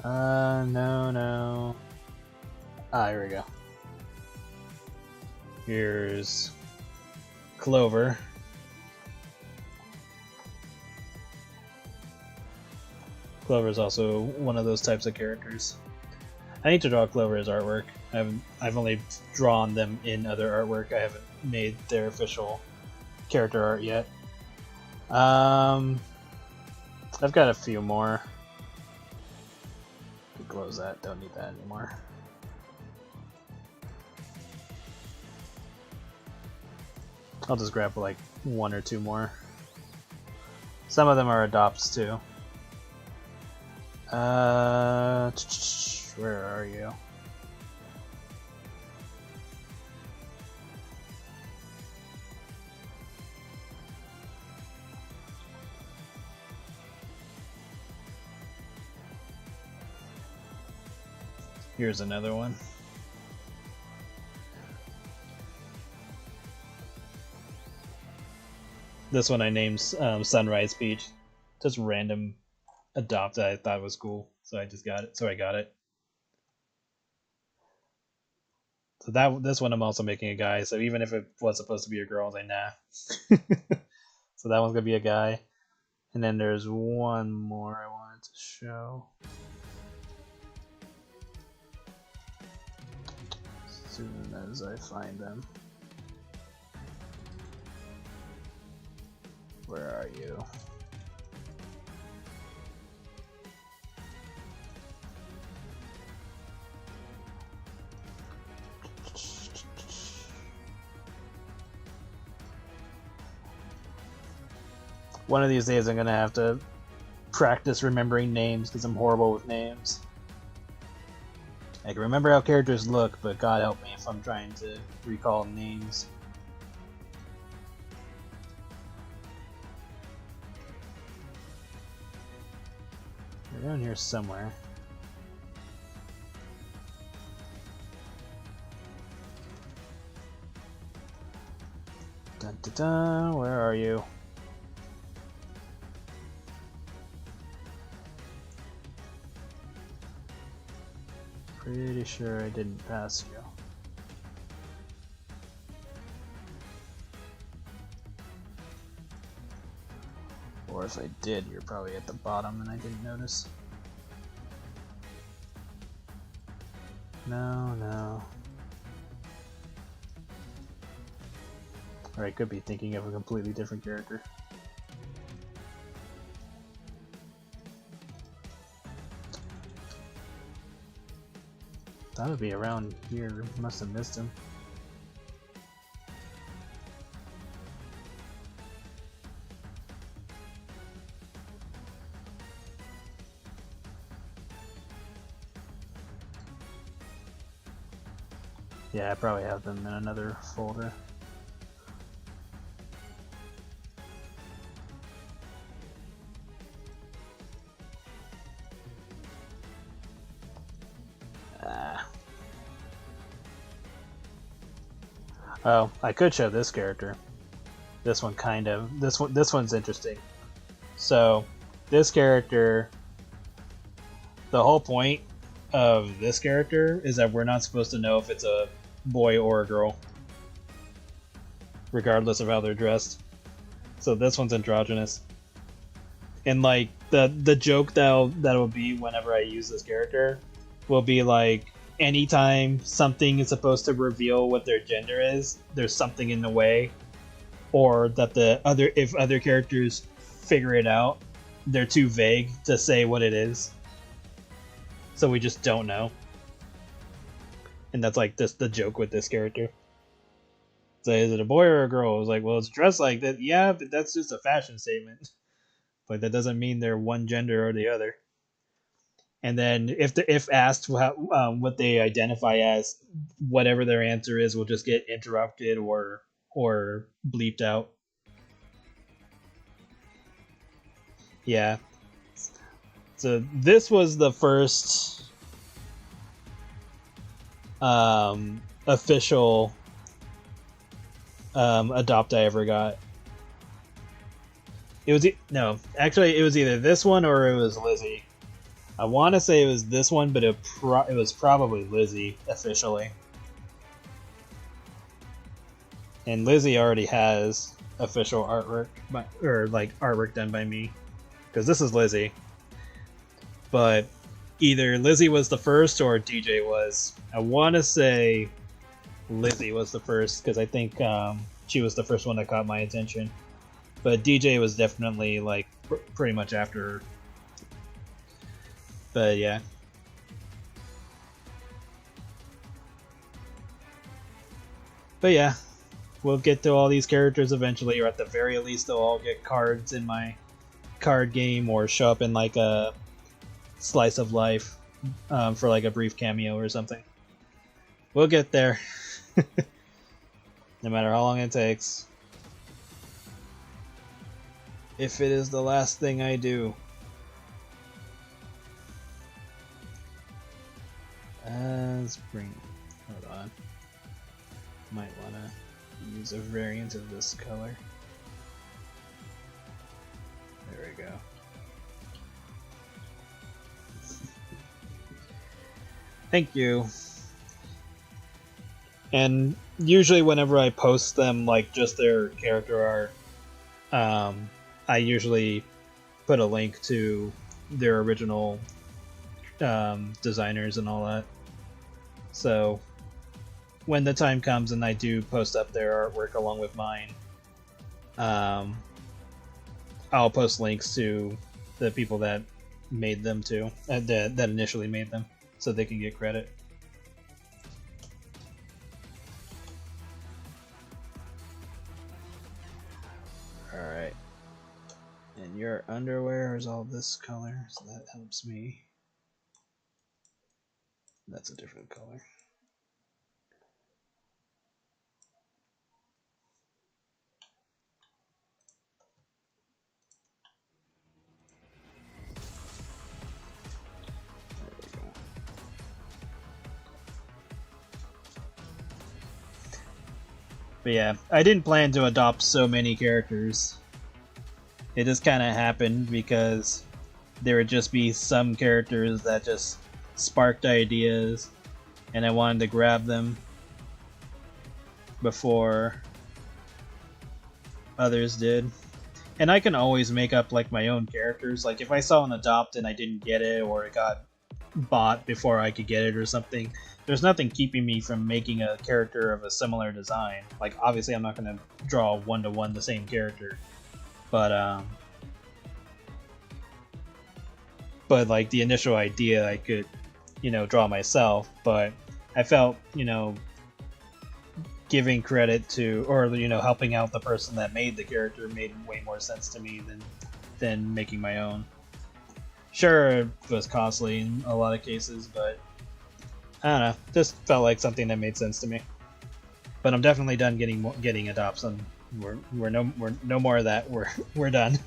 No. Ah, here we go. Here's Clover. Clover is also one of those types of characters. I need to draw Clover's artwork. I've only drawn them in other artwork. I haven't made their official character art yet. I've got a few more. Close that. Don't need that anymore. I'll just grab like one or two more. Some of them are adopts too. Where are you? Here's another one. This one I named Sunrise Peach. Just random adopt that I thought was cool, so I just got it. So I got it. So this one I'm also making a guy. So even if it was supposed to be a girl, I was like, nah. So that one's gonna be a guy. And then there's one more I wanted to show. As soon as I find them. Where are you? One of these days I'm gonna have to practice remembering names because I'm horrible with names. I can remember how characters look, but God help me if I'm trying to recall names. They're around here somewhere. Dun, dun, dun, where are you? Pretty sure I didn't pass you. Or if I did, you're probably at the bottom and I didn't notice. No. Or I could be thinking of a completely different character. That would be around here. Must have missed him. Yeah, I probably have them in another folder. Oh, I could show this character. This one kind of. This one's interesting. So, this character. The whole point of this character is that we're not supposed to know if it's a boy or a girl, regardless of how they're dressed. So this one's androgynous. And like the joke that'll be whenever I use this character will be like, anytime something is supposed to reveal what their gender is, there's something in the way, or that if other characters figure it out, they're too vague to say what it is. So we just don't know. And that's like the joke with this character. So is it a boy or a girl? It's like, well, it's dressed like that. Yeah, but that's just a fashion statement. But that doesn't mean they're one gender or the other. And then if asked what they identify as, whatever their answer is will just get interrupted or bleeped out. Yeah. So this was the first official adopt I ever got. It was actually it was either this one or it was Lizzie. I want to say it was this one, but it was probably Lizzie officially. And Lizzie already has official artwork, or like artwork done by me, because this is Lizzie. But either Lizzie was the first or DJ was. I want to say Lizzie was the first, because I think she was the first one that caught my attention. But DJ was definitely like pretty much after her. But yeah. But yeah, we'll get to all these characters eventually, or at the very least they'll all get cards in my card game or show up in like a slice of life for like a brief cameo or something. We'll get there. No matter how long it takes. If it is the last thing I do. Spring. Hold on. Might want to use a variant of this color. There we go. Thank you. And usually whenever I post them, like just their character art, I usually put a link to their original designers and all that. So when the time comes and I do post up their artwork along with mine, I'll post links to the people that made them too, that initially made them, so they can get credit. Alright. And your underwear is all this color, so that helps me. That's a different color. There we go. But yeah, I didn't plan to adopt so many characters. It just kind of happened because there would just be some characters that just sparked ideas, and I wanted to grab them before others did. And I can always make up like my own characters. Like if I saw an adopt and I didn't get it, or it got bought before I could get it or something, there's nothing keeping me from making a character of a similar design. Like obviously I'm not going to draw one-to-one the same character, but like the initial idea I could, draw myself. But I felt, giving credit to, or helping out the person that made the character made way more sense to me than making my own. Sure, it was costly in a lot of cases, but I don't know, just felt like something that made sense to me. But I'm definitely done getting adopts. We're no more of that. We're done.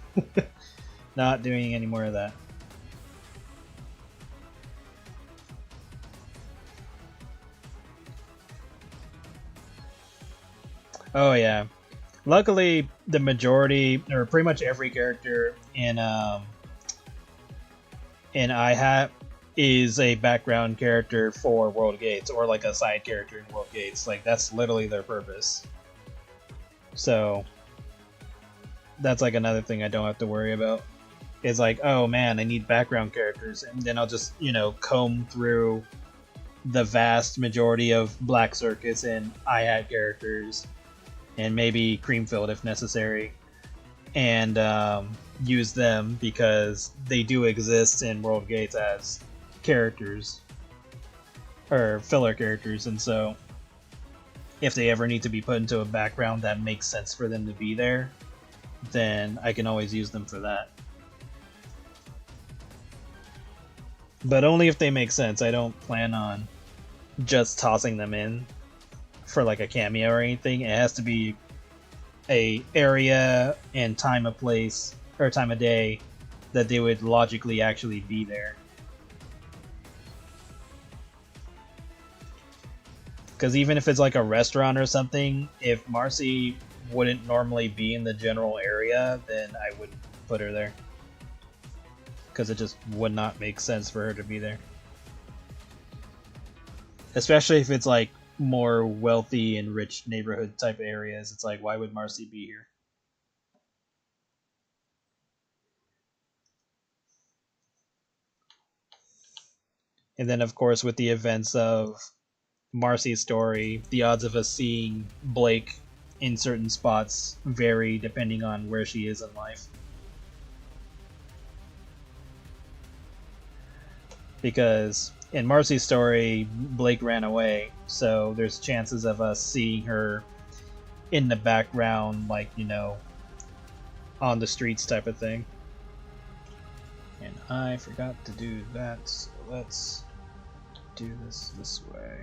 Not doing any more of that. Oh yeah. Luckily, the majority, or pretty much every character in IHAT is a background character for World Gates, or like a side character in World Gates. Like, that's literally their purpose. So that's like another thing I don't have to worry about. It's like, oh man, I need background characters, and then I'll just, comb through the vast majority of Black Circus and IHAT characters, and maybe Creamfield if necessary, and use them because they do exist in World Gates as characters, or filler characters, and so if they ever need to be put into a background that makes sense for them to be there, then I can always use them for that. But only if they make sense. I don't plan on just tossing them in for like a cameo or anything. It has to be a area and time of place, or time of day, that they would logically actually be there. Because even if it's like a restaurant or something, if Marcy wouldn't normally be in the general area, then I wouldn't put her there. Because it just would not make sense for her to be there. Especially if it's like more wealthy and rich neighborhood type areas. It's like, why would Marcy be here? And then, of course, with the events of Marcy's story, the odds of us seeing Blake in certain spots vary depending on where she is in life. Because in Marcy's story, Blake ran away, so there's chances of us seeing her in the background, like, on the streets type of thing. And I forgot to do that, so let's do this way.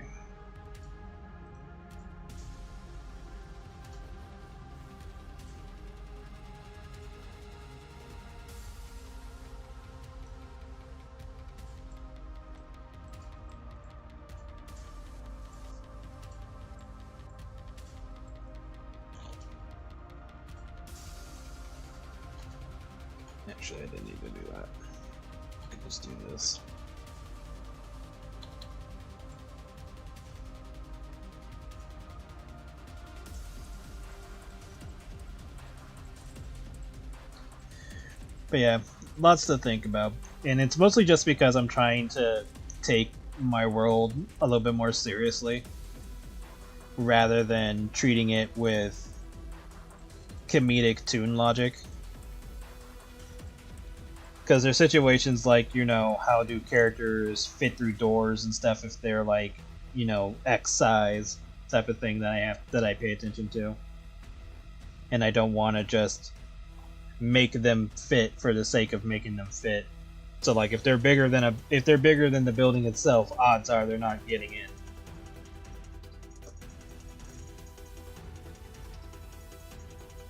Actually, I didn't need to do that. I could just do this. But yeah, lots to think about. And it's mostly just because I'm trying to take my world a little bit more seriously, rather than treating it with comedic toon logic. Because there's situations like, how do characters fit through doors and stuff if they're like, X size type of thing that I pay attention to. And I don't want to just make them fit for the sake of making them fit. So like if they're bigger than the building itself, odds are they're not getting in.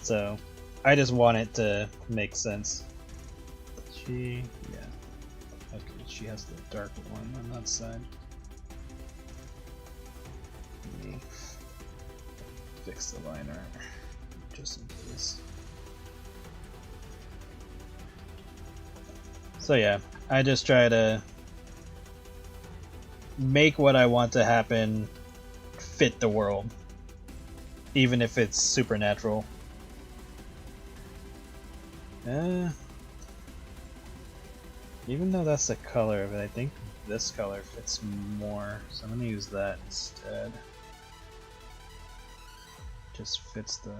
So I just want it to make sense. Yeah. Okay, she has the dark one on that side. Let me fix the liner just in case. So yeah, I just try to make what I want to happen fit the world, even if it's supernatural. Even though that's the color of it, I think this color fits more, so I'm gonna use that instead. Just fits the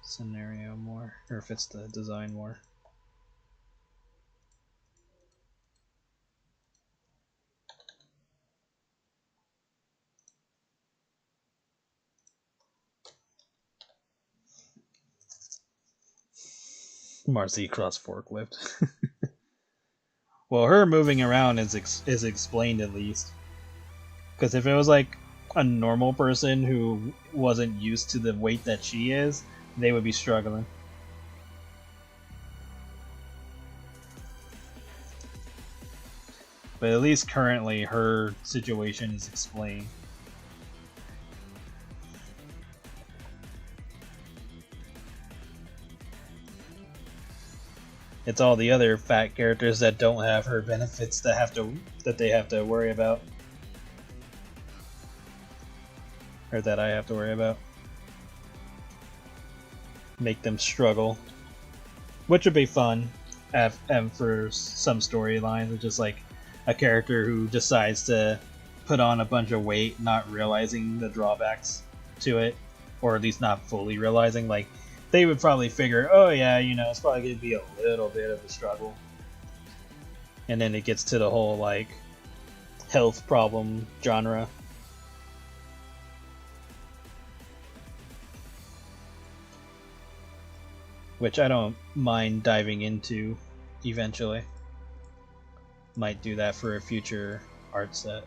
scenario more, or fits the design more. Marcy cross forklift. Well, her moving around is explained at least. Because if it was like a normal person who wasn't used to the weight that she is, they would be struggling. But at least currently her situation is explained. It's all the other fat characters that don't have her benefits that they have to worry about. Or that I have to worry about. Make them struggle. Which would be fun for some storylines. It's just like a character who decides to put on a bunch of weight, not realizing the drawbacks to it. Or at least not fully realizing. Like, they would probably figure, oh yeah, you know, it's probably going to be a little bit of a struggle. And then it gets to the whole, like, health problem genre. Which I don't mind diving into eventually. Might do that for a future art set.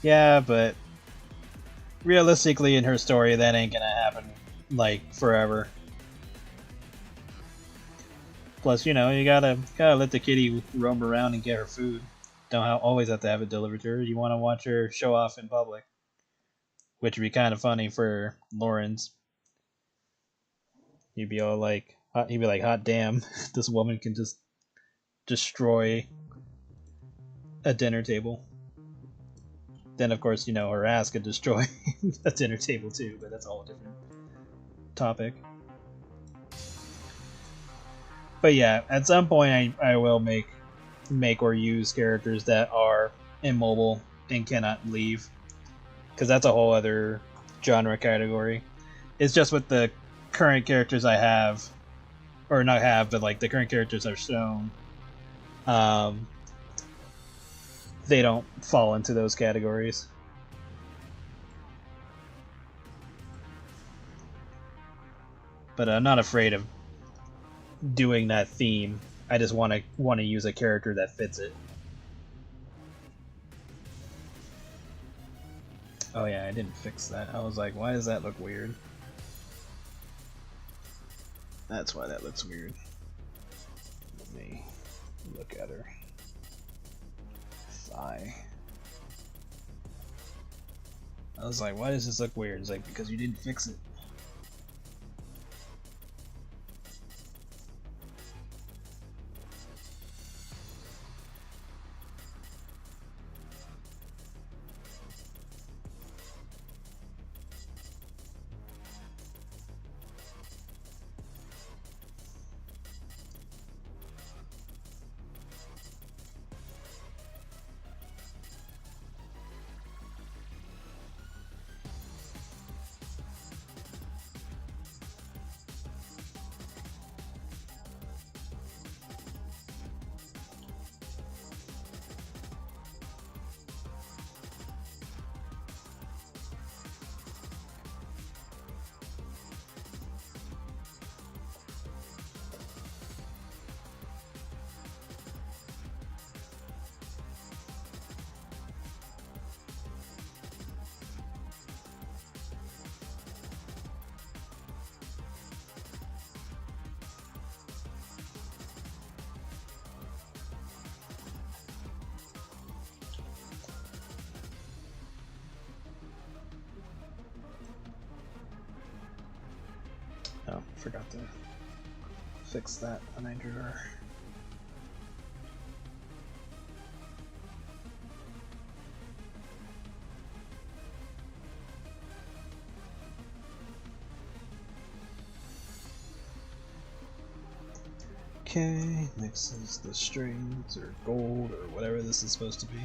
Yeah, but realistically in her story that ain't gonna happen, like, forever. Plus, you know, you gotta let the kitty roam around and get her food. Don't always have to have it delivered to her. You want to watch her show off in public. Which would be kind of funny for Lawrence. He'd be like, hot damn, this woman can just destroy a dinner table. Then, of course, you know, her ass could destroy a dinner table too, but that's all a different topic. But yeah, at some point I will make or use characters that are immobile and cannot leave. Because that's a whole other genre category. It's just with the current characters I have, or not have, but like the current characters are shown, they don't fall into those categories. But I'm not afraid of doing that theme. I just want to use a character that fits it. Oh yeah, I didn't fix that. I was like, why does that look weird? That's why that looks weird. Let me look at her thigh. I was like, why does this look weird? It's like, because you didn't fix it. Oh, forgot to fix that when I drew her. Okay, mixes the strings or gold or whatever this is supposed to be.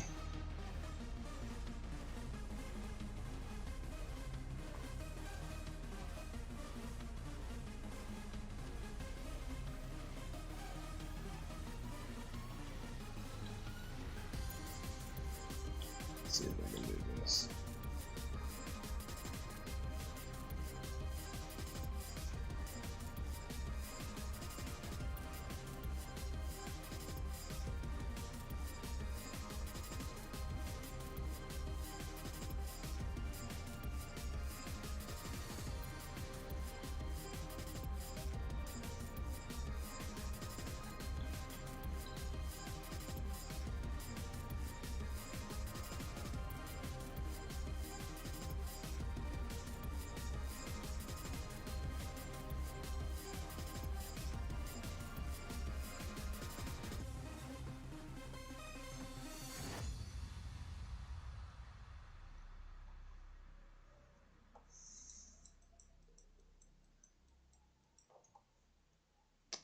Let's see if I can do this.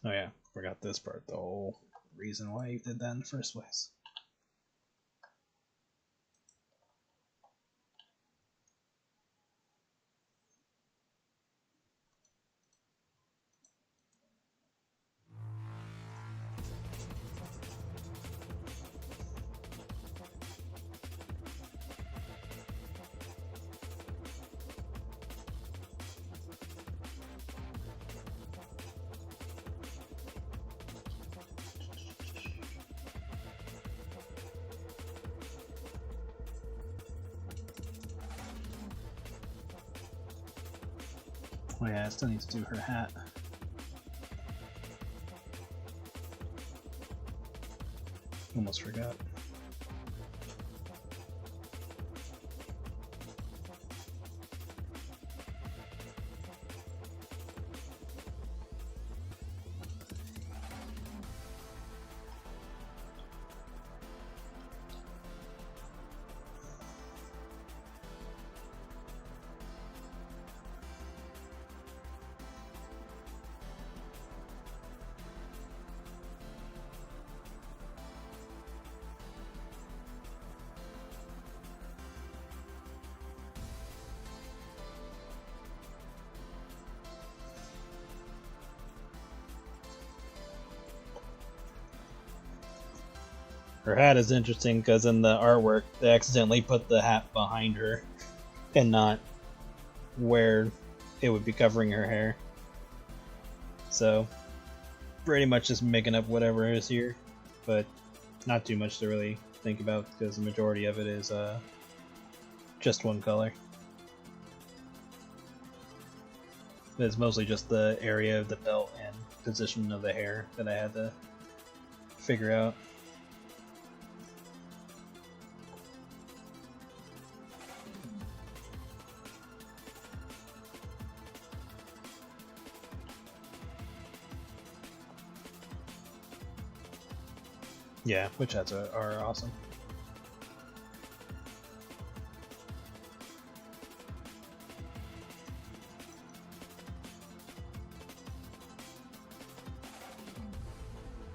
Oh yeah, forgot this part, the whole reason why you did that in the first place. Oh yeah, I still need to do her hat. Almost forgot. Her hat is interesting because in the artwork they accidentally put the hat behind her and not where it would be covering her hair. So pretty much just making up whatever is here, but not too much to really think about because the majority of it is just one color. It's mostly just the area of the belt and position of the hair that I had to figure out. Yeah, which hats are awesome.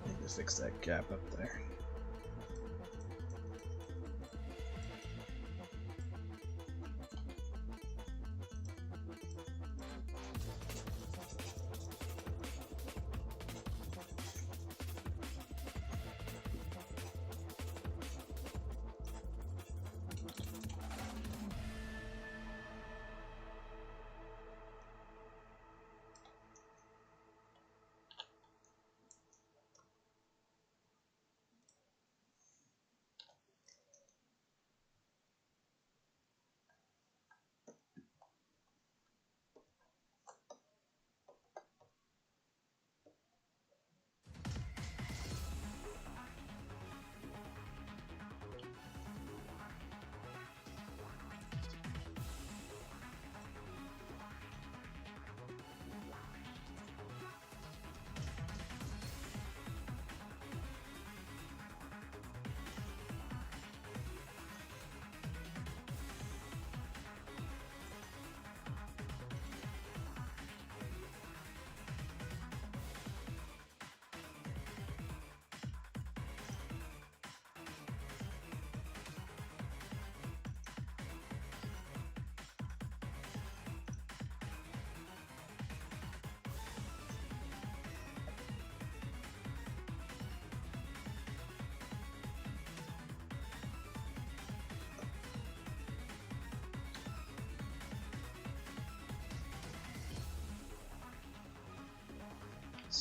Need to fix that gap up there.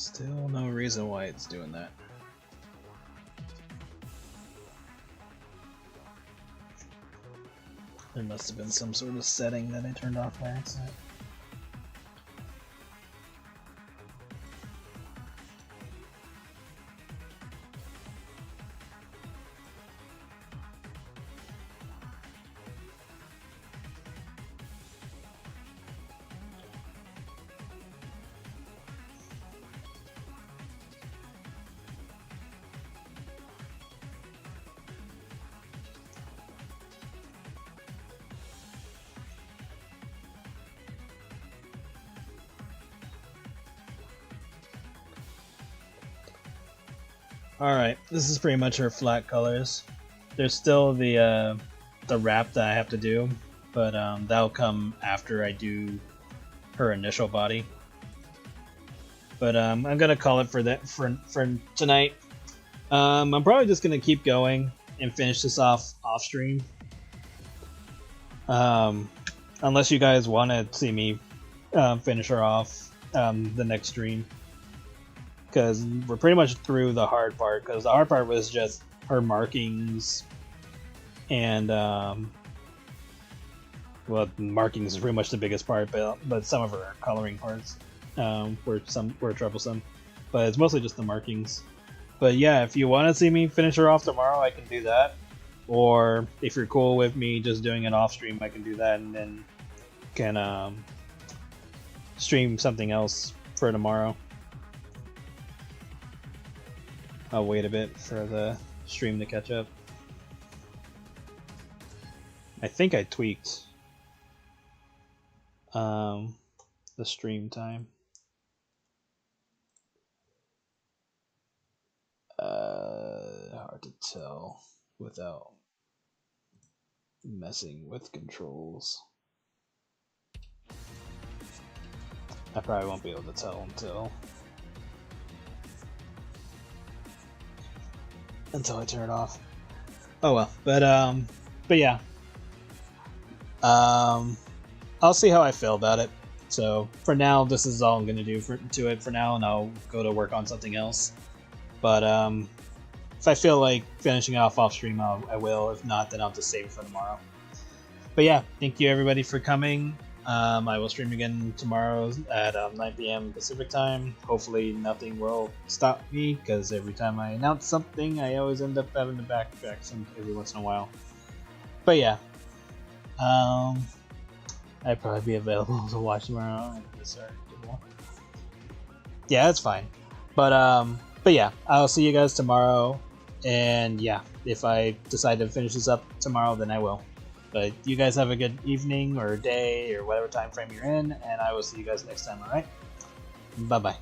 Still no reason why it's doing that. There must have been some sort of setting that I turned off by accident. Alright, this is pretty much her flat colors. There's still the wrap that I have to do, but that'll come after I do her initial body. But I'm gonna call it for tonight. I'm probably just gonna keep going and finish this off stream. Unless you guys want to see me finish her off the next stream. Because we're pretty much through the hard part, because the hard part was just her markings and well, markings is pretty much the biggest part, but some of her coloring parts were troublesome, but it's mostly just the markings. But yeah, if you want to see me finish her off tomorrow, I can do that, or if you're cool with me just doing it off stream, I can do that and then can stream something else for tomorrow. I'll wait a bit for the stream to catch up. I think I tweaked the stream time. Hard to tell without messing with controls. I probably won't be able to tell until I turn it off. Oh well, but yeah. I'll see how I feel about it. So for now, this is all I'm gonna do to it for now, and I'll go to work on something else. But if I feel like finishing off stream, I will. If not, then I'll just save it for tomorrow. But yeah, thank you everybody for coming. I will stream again tomorrow at 9 p.m. Pacific time. Hopefully nothing will stop me, because every time I announce something, I always end up having to backtrack every once in a while. But yeah, I'd probably be available to watch tomorrow. Yeah, that's fine. But yeah, I'll see you guys tomorrow. And yeah, if I decide to finish this up tomorrow, then I will. But you guys have a good evening or day or whatever time frame you're in, and I will see you guys next time, alright? Bye-bye.